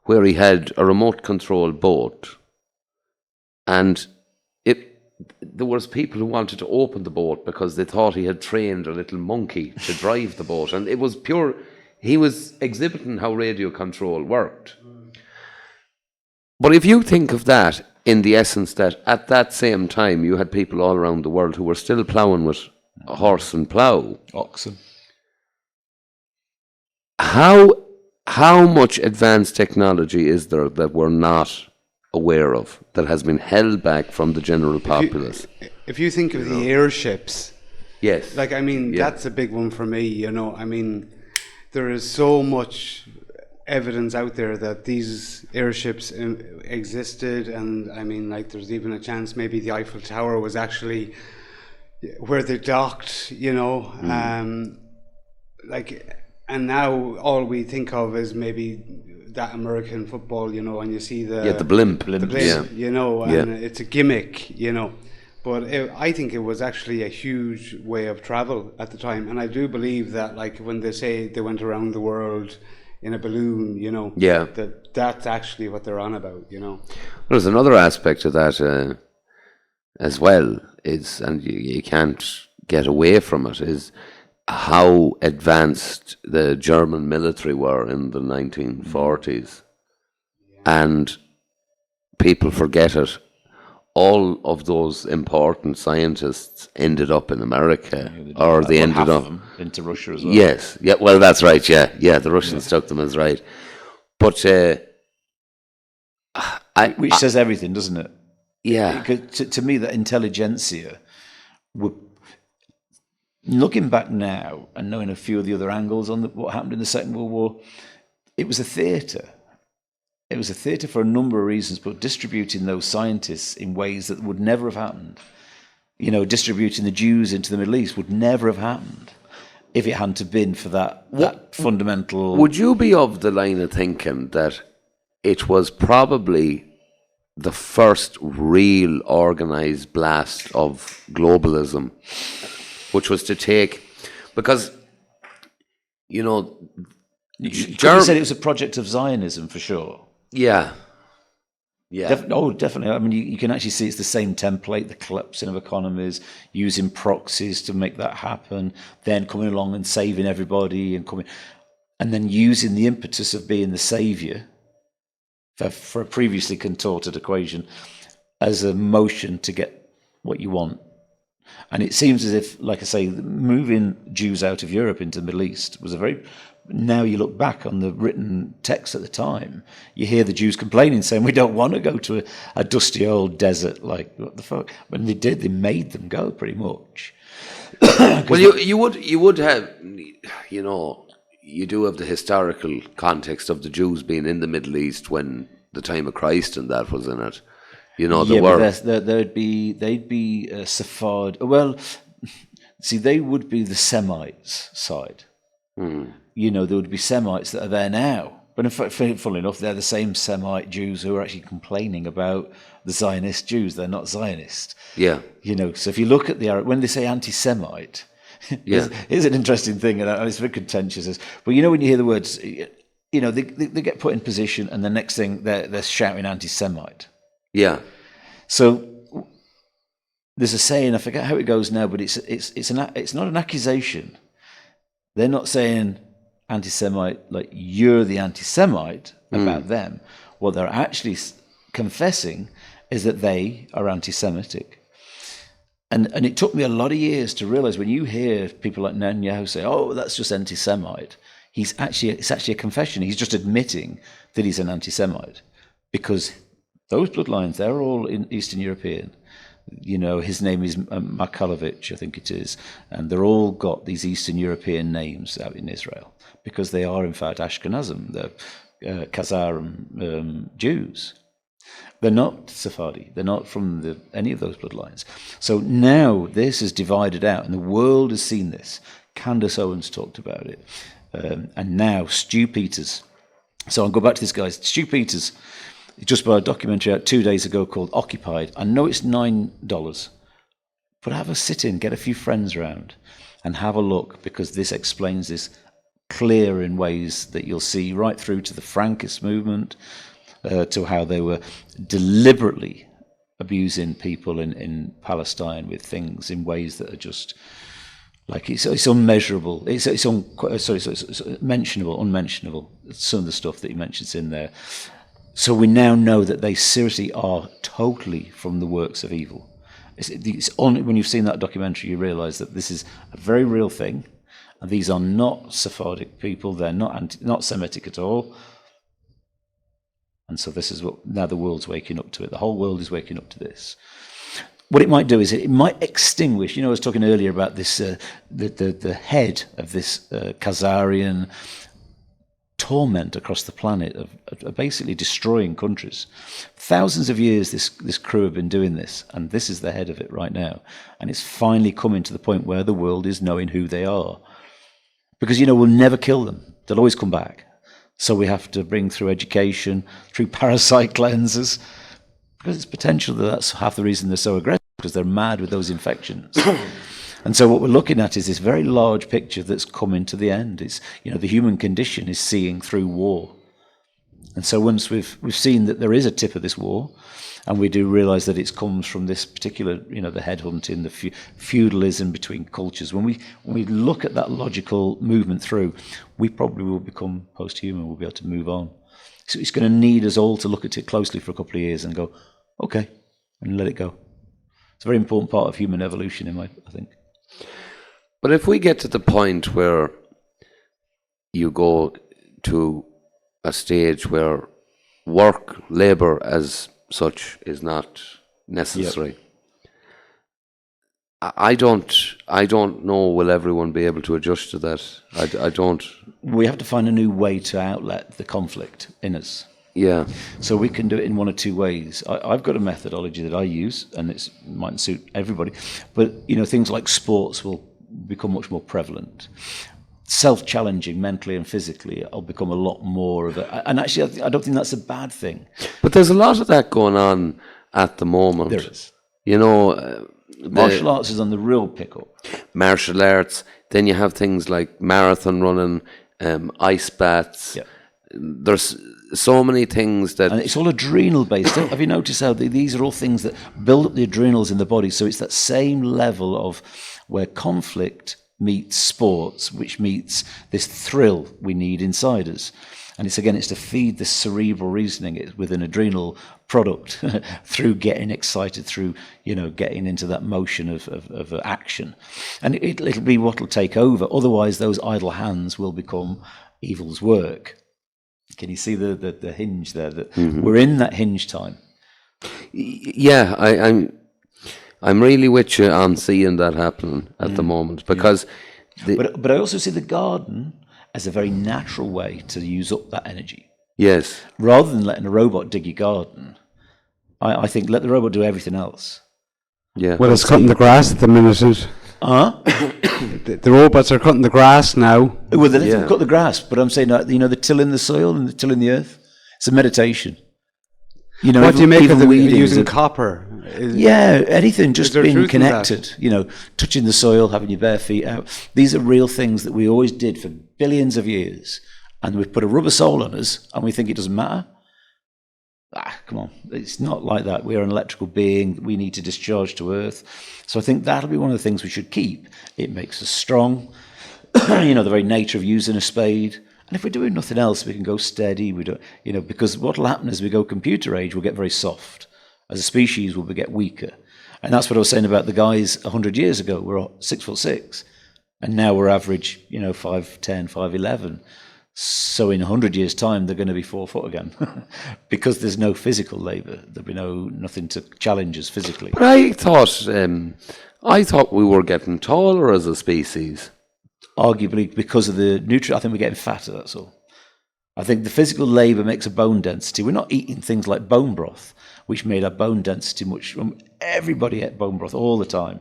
where he had a remote control boat, and there was people who wanted to open the boat because they thought he had trained a little monkey to drive the boat, and it was pure. He was exhibiting how radio control worked. But if you think of that in the essence that at that same time you had people all around the world who were still ploughing with a horse and plough. Oxen. How much advanced technology is there that we're not aware of, that has been held back from the general populace? If you think of the airships, yes, like, I mean, that's a big one for me, you know. I mean, there is so much evidence out there that these airships existed, and I mean, like, there's even a chance maybe the Eiffel Tower was actually where they docked, you know. Like, and now all we think of is maybe that American football, you know, and you see the blimp, you know, and it's a gimmick, you know. But I think it was actually a huge way of travel at the time. And I do believe that, like, when they say they went around the world in a balloon, you know, that's actually what they're on about, you know. There's another aspect of that as well, is, and you can't get away from it, is how advanced the German military were in the 1940s. And people forget it. All of those important scientists ended up in America, or they ended up into Russia as well. Yes, yeah, well, that's right. Yeah, the Russians took them as right, but which says everything, doesn't it? Yeah, to me, that intelligentsia, looking back now and knowing a few of the other angles on what happened in the Second World War, it was a theatre. It was a theatre for a number of reasons, but distributing those scientists in ways that would never have happened. You know, distributing the Jews into the Middle East would never have happened if it hadn't have been for that fundamental... Would you be of the line of thinking that it was probably the first real organised blast of globalism, which was to take... Because, you know... You said it was a project of Zionism, for sure. Yeah. Definitely. I mean, you can actually see it's the same template, the collapsing of economies, using proxies to make that happen, then coming along and saving everybody, and then using the impetus of being the saviour for a previously contorted equation as a motion to get what you want. And it seems as if, like I say, moving Jews out of Europe into the Middle East was a very... Now you look back on the written text at the time, you hear the Jews complaining, saying, we don't want to go to a dusty old desert, like, what the fuck? When they did, they made them go, pretty much. Well, you would have, you know, you do have the historical context of the Jews being in the Middle East when the time of Christ and that was in it. You know, they'd be Sephard. Well, see, they would be the Semites side. You know, there would be Semites that are there now. But in fact, funnily enough, they're the same Semite Jews who are actually complaining about the Zionist Jews. They're not Zionist. Yeah. You know, so if you look at when they say anti-Semite, Yeah. Here's an interesting thing, and it's very contentious. But when you hear the words, they get put in position, and the next thing they're shouting anti-Semite. Yeah. So there's a saying, I forget how it goes now, but it's not an accusation. They're not saying anti-Semite like you're the anti-Semite about them. What they're actually confessing is that they are anti-Semitic. And it took me a lot of years to realize when you hear people like Netanyahu say, "Oh, that's just anti-Semite," it's actually a confession. He's just admitting that he's an anti-Semite, because those bloodlines, they're all in Eastern European. His name is Makalovich, I think it is, and they're all got these Eastern European names out in Israel because they are in fact Ashkenazim, they're Khazar Jews. They're not Sephardi. They're not from any of those bloodlines. So now this is divided out, and the world has seen this. Candace Owens talked about it, and now Stu Peters. So I'll go back to this guy, Stu Peters. He just brought a documentary out 2 days ago called Occupied. I know it's $9, but have a sit-in, get a few friends around, and have a look, because this explains this clear in ways that you'll see right through to the Frankist movement, to how they were deliberately abusing people in Palestine with things in ways that are just like it's unmeasurable. It's unmentionable. Some of the stuff that he mentions in there. So we now know that they seriously are totally from the works of evil. When you've seen that documentary, you realise that this is a very real thing, and these are not Sephardic people. They're not Semitic at all. And so this is what now the world's waking up to it. The whole world is waking up to this. What it might do is it might extinguish. I was talking earlier about this the head of this Khazarian torment across the planet of basically destroying countries. Thousands of years this crew have been doing this, and this is the head of it right now. And it's finally coming to the point where the world is knowing who they are. Because, we'll never kill them. They'll always come back. So we have to bring through education, through parasite cleansers, because it's potential that's half the reason they're so aggressive, because they're mad with those infections. And so what we're looking at is this very large picture that's coming to the end. It's, the human condition is seeing through war. And so once we've seen that there is a tip of this war, and we do realise that it comes from this particular, the headhunting, the feudalism between cultures. When we look at that logical movement through, we probably will become post-human. We'll be able to move on. So it's going to need us all to look at it closely for a couple of years and go, okay, and let it go. It's a very important part of human evolution, I think. But if we get to the point where you go to a stage where work, labour as such is not necessary, Yep. I don't know will everyone be able to adjust to that. I don't. We have to find a new way to outlet the conflict in us. Yeah. So we can do it in one or two ways. I've got a methodology that I use, and it mightn't suit everybody, but things like sports will become much more prevalent. Self-challenging mentally and physically will become a lot more of it. And actually, I don't think that's a bad thing. But there's a lot of that going on at the moment. There is. Martial arts is on the real pickup. Martial arts. Then you have things like marathon running, ice baths. Yep. There's so many things that... And it's all adrenal based. Have you noticed how these are all things that build up the adrenals in the body? So it's that same level of where conflict meets sports, which meets this thrill we need inside us. And it's to feed this cerebral reasoning with an adrenal product through getting excited, through, getting into that motion of action. And it'll be what will take over. Otherwise, those idle hands will become evil's work. Can you see the hinge there? That we're in that hinge time. Yeah, I'm really with you on seeing that happening at the moment, because... But I also see the garden as a very natural way to use up that energy. Yes. Rather than letting a robot dig your garden, I think let the robot do everything else. Yeah. Well, it's cutting the grass at the minute. The robots are cutting the grass now. Well, they don't cut the grass, but I'm saying, the tilling the soil and the tilling the earth. It's a meditation. You know, what do you make of them weeding using copper? Anything just being connected, that? Touching the soil, having your bare feet out. These are real things that we always did for billions of years. And we've put a rubber sole on us and we think it doesn't matter. Come on. It's not like that. We are an electrical being that we need to discharge to Earth. So I think that'll be one of the things we should keep. It makes us strong. The very nature of using a spade. And if we're doing nothing else, we can go steady. We don't, because what will happen as we go computer age, we'll get very soft. As a species, we'll get weaker. And that's what I was saying about the guys 100 years ago. We're 6'6", and now we're average, 5'10", 5'11". So in 100 years' time, they're going to be 4 foot again, because there's no physical labour. There'll be nothing to challenge us physically. But I thought we were getting taller as a species. Arguably because of the nutrient, I think we're getting fatter, that's all. I think the physical labour makes a bone density. We're not eating things like bone broth, which made our bone density much. Everybody ate bone broth all the time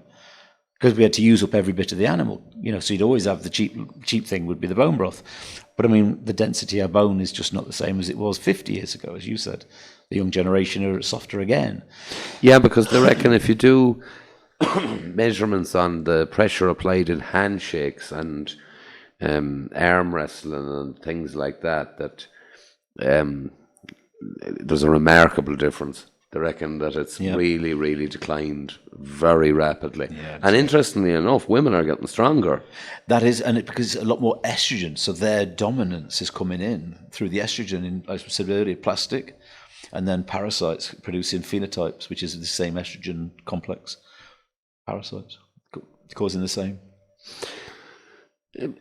because we had to use up every bit of the animal. So you'd always have the cheap thing would be the bone broth. But I mean, the density of our bone is just not the same as it was 50 years ago, as you said. The young generation are softer again. Yeah, because they reckon if you do measurements on the pressure applied in handshakes and arm wrestling and things like that there's a remarkable difference. They reckon that it's really, really declined very rapidly. Yeah, and interestingly enough, women are getting stronger. That is, and because a lot more estrogen, so their dominance is coming in through the estrogen in, as we said earlier, plastic, and then parasites producing phenotypes, which is the same estrogen complex. Parasites causing the same.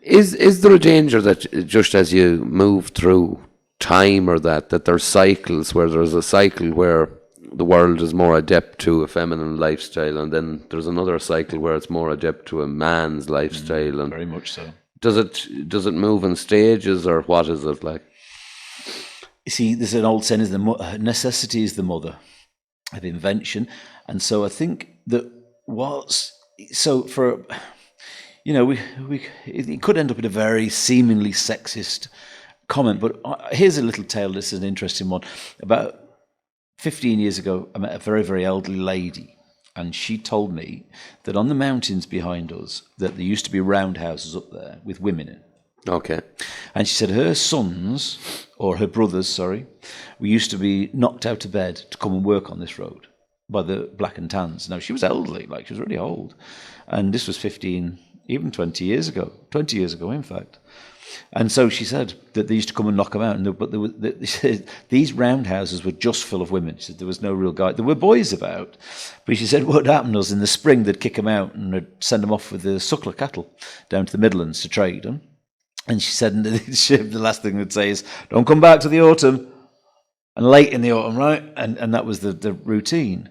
Is there a danger that just as you move through time or that there's cycles where there's a cycle where the world is more adept to a feminine lifestyle and then there's another cycle where it's more adept to a man's lifestyle? And very much so. Does it move in stages or what is it like? You see, there's an old saying, necessity is the mother of invention. And so I think that it could end up in a very seemingly sexist comment, but here's a little tale. This is an interesting one. About 15 years ago, I met a very, very elderly lady, and she told me that on the mountains behind us, that there used to be roundhouses up there with women in. Okay. And she said her brothers, we used to be knocked out of bed to come and work on this road by the black and tans. Now, she was elderly, she was really old. And this was 15, even 20 years ago. 20 years ago, in fact. And so she said that they used to come and knock them out. These roundhouses were just full of women. She said there was no real guy. There were boys about. But she said what happened was in the spring they'd kick them out and they'd send them off with the suckler cattle down to the Midlands to trade them. And she said the last thing they'd say is, don't come back to the autumn. And late in the autumn, right? And that was the routine.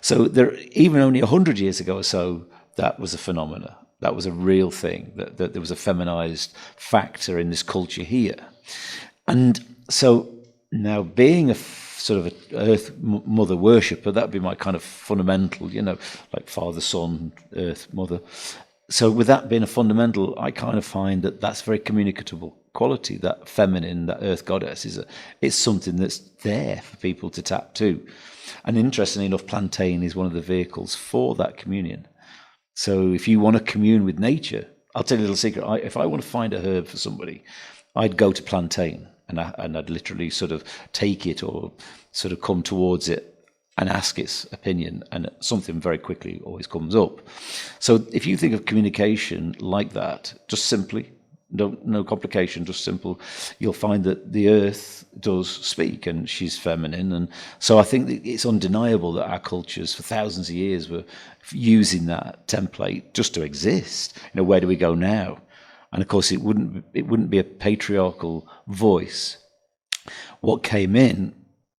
So even only 100 years ago or so, that was a phenomena. That was a real thing, that there was a feminized factor in this culture here. And so now being a sort of an earth mother worshipper, that'd be my kind of fundamental, like father, son, earth mother. So with that being a fundamental, I kind of find that that's very communicable quality, that feminine, that earth goddess, it's something that's there for people to tap to. And interestingly enough, plantain is one of the vehicles for that communion. So if you want to commune with nature, I'll tell you a little secret. If I want to find a herb for somebody, I'd go to plantain and I'd literally sort of take it or sort of come towards it and ask its opinion, and something very quickly always comes up. So if you think of communication like that, just simply, no complication, just simple, you'll find that the earth does speak and she's feminine. And so I think that it's undeniable that our cultures for thousands of years were using that template just to exist. Where do we go now? And of course it wouldn't be a patriarchal voice. What came in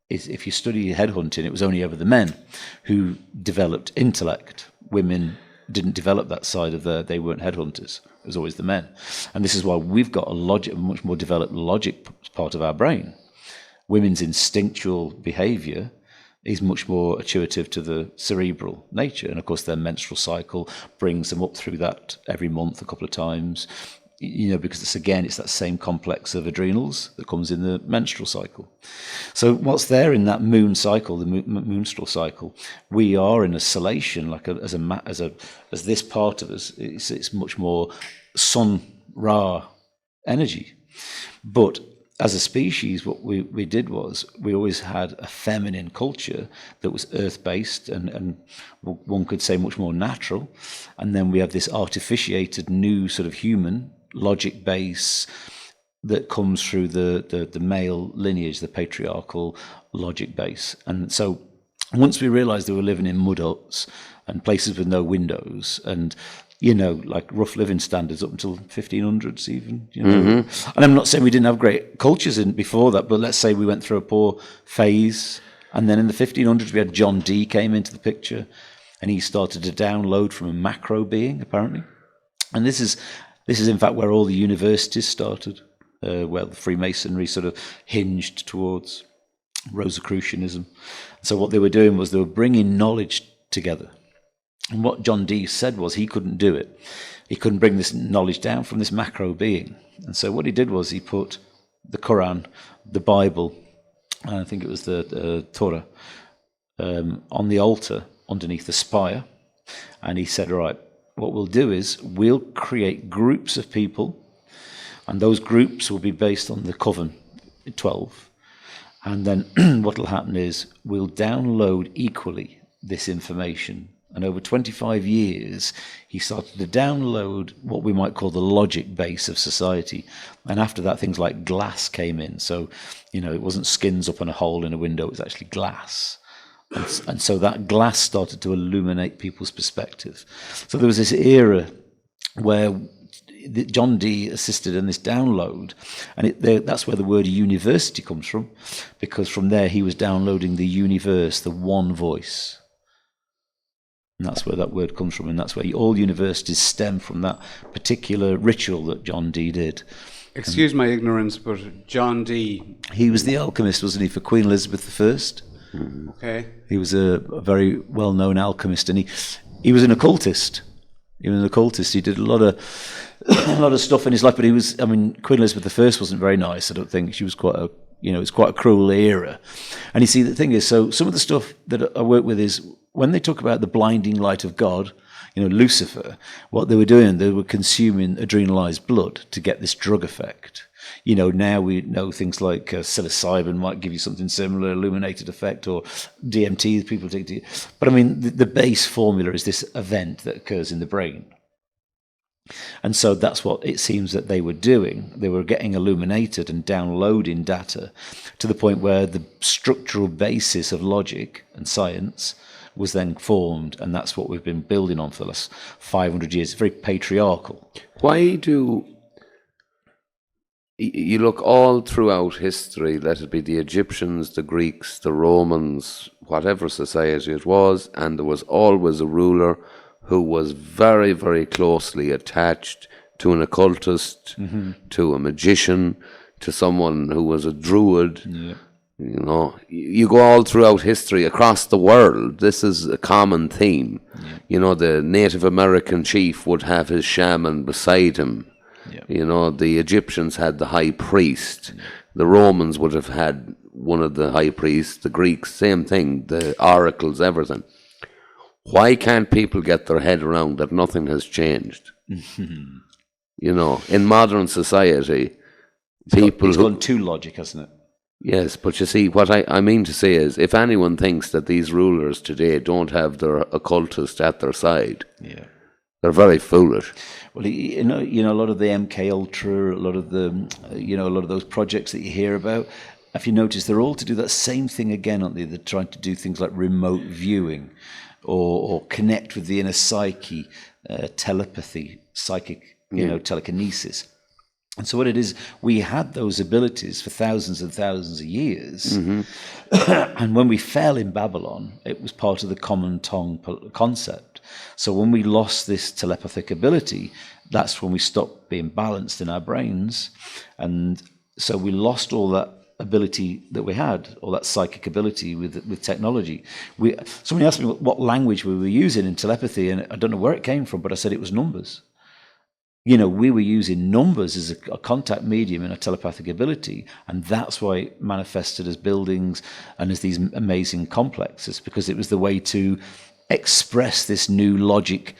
is, if you study headhunting, it was only ever the men who developed intellect. Women didn't develop that side of they weren't headhunters. It was always the men. And this is why we've got a much more developed logic part of our brain. Women's instinctual behavior is much more intuitive to the cerebral nature. And of course, their menstrual cycle brings them up through that every month, a couple of times. because it's that same complex of adrenals that comes in the menstrual cycle. So what's there in that moon cycle, the menstrual cycle, we are in a salation, like as this part of us, it's much more sun Ra energy. But as a species, what we did was we always had a feminine culture that was earth-based and one could say much more natural. And then we have this artificiated new sort of human logic base that comes through the male lineage, the patriarchal logic base. And so once we realized that we were living in mud huts and places with no windows and like rough living standards up until 1500s even, And I'm not saying we didn't have great cultures before that, but let's say we went through a poor phase. And then in the 1500s, we had John Dee came into the picture and he started to download from a macro being, apparently. And this is in fact where all the universities started, where the Freemasonry sort of hinged towards Rosicrucianism. So what they were doing was they were bringing knowledge together. And what John Dee said was he couldn't do it. He couldn't bring this knowledge down from this macro being. And so what he did was he put the Quran, the Bible, and I think it was the Torah, on the altar underneath the spire. And he said, right, what we'll do is we'll create groups of people, and those groups will be based on the Coven 12. And then what will happen is we'll download equally this information. And over 25 years, he started to download what we might call the logic base of society. And after that, things like glass came in. So, it wasn't skins up on a hole in a window, it was actually glass. And so that glass started to illuminate people's perspective. So there was this era where John Dee assisted in this download. And that's where the word university comes from, because from there he was downloading the universe, the one voice. And that's where that word comes from, and that's where all universities stem from that particular ritual that John Dee did. Excuse my ignorance, but John Dee... He was the alchemist, wasn't he, for Queen Elizabeth I? Okay. He was a very well-known alchemist, and he was an occultist. He was an occultist. He did a lot of stuff in his life, but Queen Elizabeth I wasn't very nice, I don't think. She was quite it's quite a cruel era. And you see, the thing is, so some of the stuff that I work with is, when they talk about the blinding light of God, Lucifer, what they were doing, they were consuming adrenalized blood to get this drug effect. Now we know things like psilocybin might give you something similar, illuminated effect, or DMT, people take. But the base formula is this event that occurs in the brain. And so that's what it seems that they were doing. They were getting illuminated and downloading data to the point where the structural basis of logic and science was then formed, and that's what we've been building on for the last 500 years. It's very patriarchal. Why do you look all throughout history, let it be the Egyptians, the Greeks, the Romans, whatever society it was, and there was always a ruler who was very, very closely attached to an occultist, to a magician, to someone who was a druid. Yeah. You go all throughout history across the world. This is a common theme. Yeah. The Native American chief would have his shaman beside him. Yeah. The Egyptians had the high priest. Yeah. The Romans would have had one of the high priests. The Greeks, same thing. The oracles, everything. Why can't people get their head around that nothing has changed? In modern society, it's gone too logic, hasn't it? Yes, but you see, what I mean to say is, if anyone thinks that these rulers today don't have their occultist at their side, they're very foolish. Well, a lot of the MK Ultra, a lot of those projects that you hear about, if you notice, they're all to do that same thing again, aren't they? They're trying to do things like remote viewing, or connect with the inner psyche, telepathy, psychic, telekinesis. And so what it is, we had those abilities for thousands and thousands of years. And when we fell in Babylon, it was part of the common tongue concept. So when we lost this telepathic ability, that's when we stopped being balanced in our brains. And so we lost all that ability that we had, all that psychic ability with technology. Somebody asked me what language we were using in telepathy, and I don't know where it came from, but I said it was numbers. we were using numbers as a contact medium and a telepathic ability, and that's why it manifested as buildings and as these amazing complexes, because it was the way to express this new logic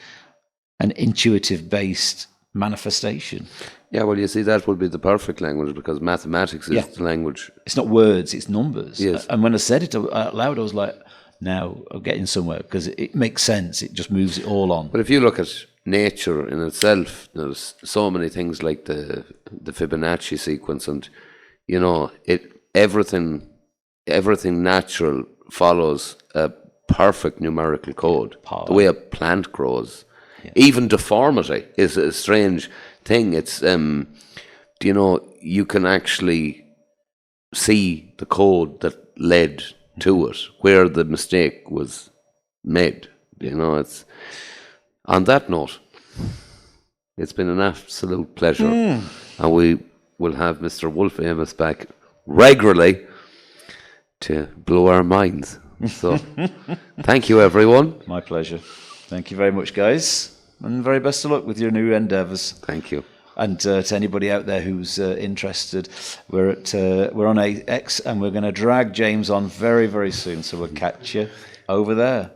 and intuitive-based manifestation. Yeah, well, you see, that would be the perfect language, because mathematics is the language. It's not words, it's numbers. Yes. And when I said it out loud, I was like, now I'm getting somewhere, because it makes sense. It just moves it all on. But if you look at nature in itself, there's so many things like the Fibonacci sequence, and everything natural follows a perfect numerical code. The way a plant grows, even deformity is a strange thing. It's you can actually see the code that led to it, where the mistake was made. It's. On that note, it's been an absolute pleasure, and we will have Mr. Wolfe Amos back regularly to blow our minds. So, thank you, everyone. My pleasure. Thank you very much, guys, and very best of luck with your new endeavours. Thank you. And to anybody out there who's interested, we're on X, and we're going to drag James on very, very soon. So we'll catch you over there.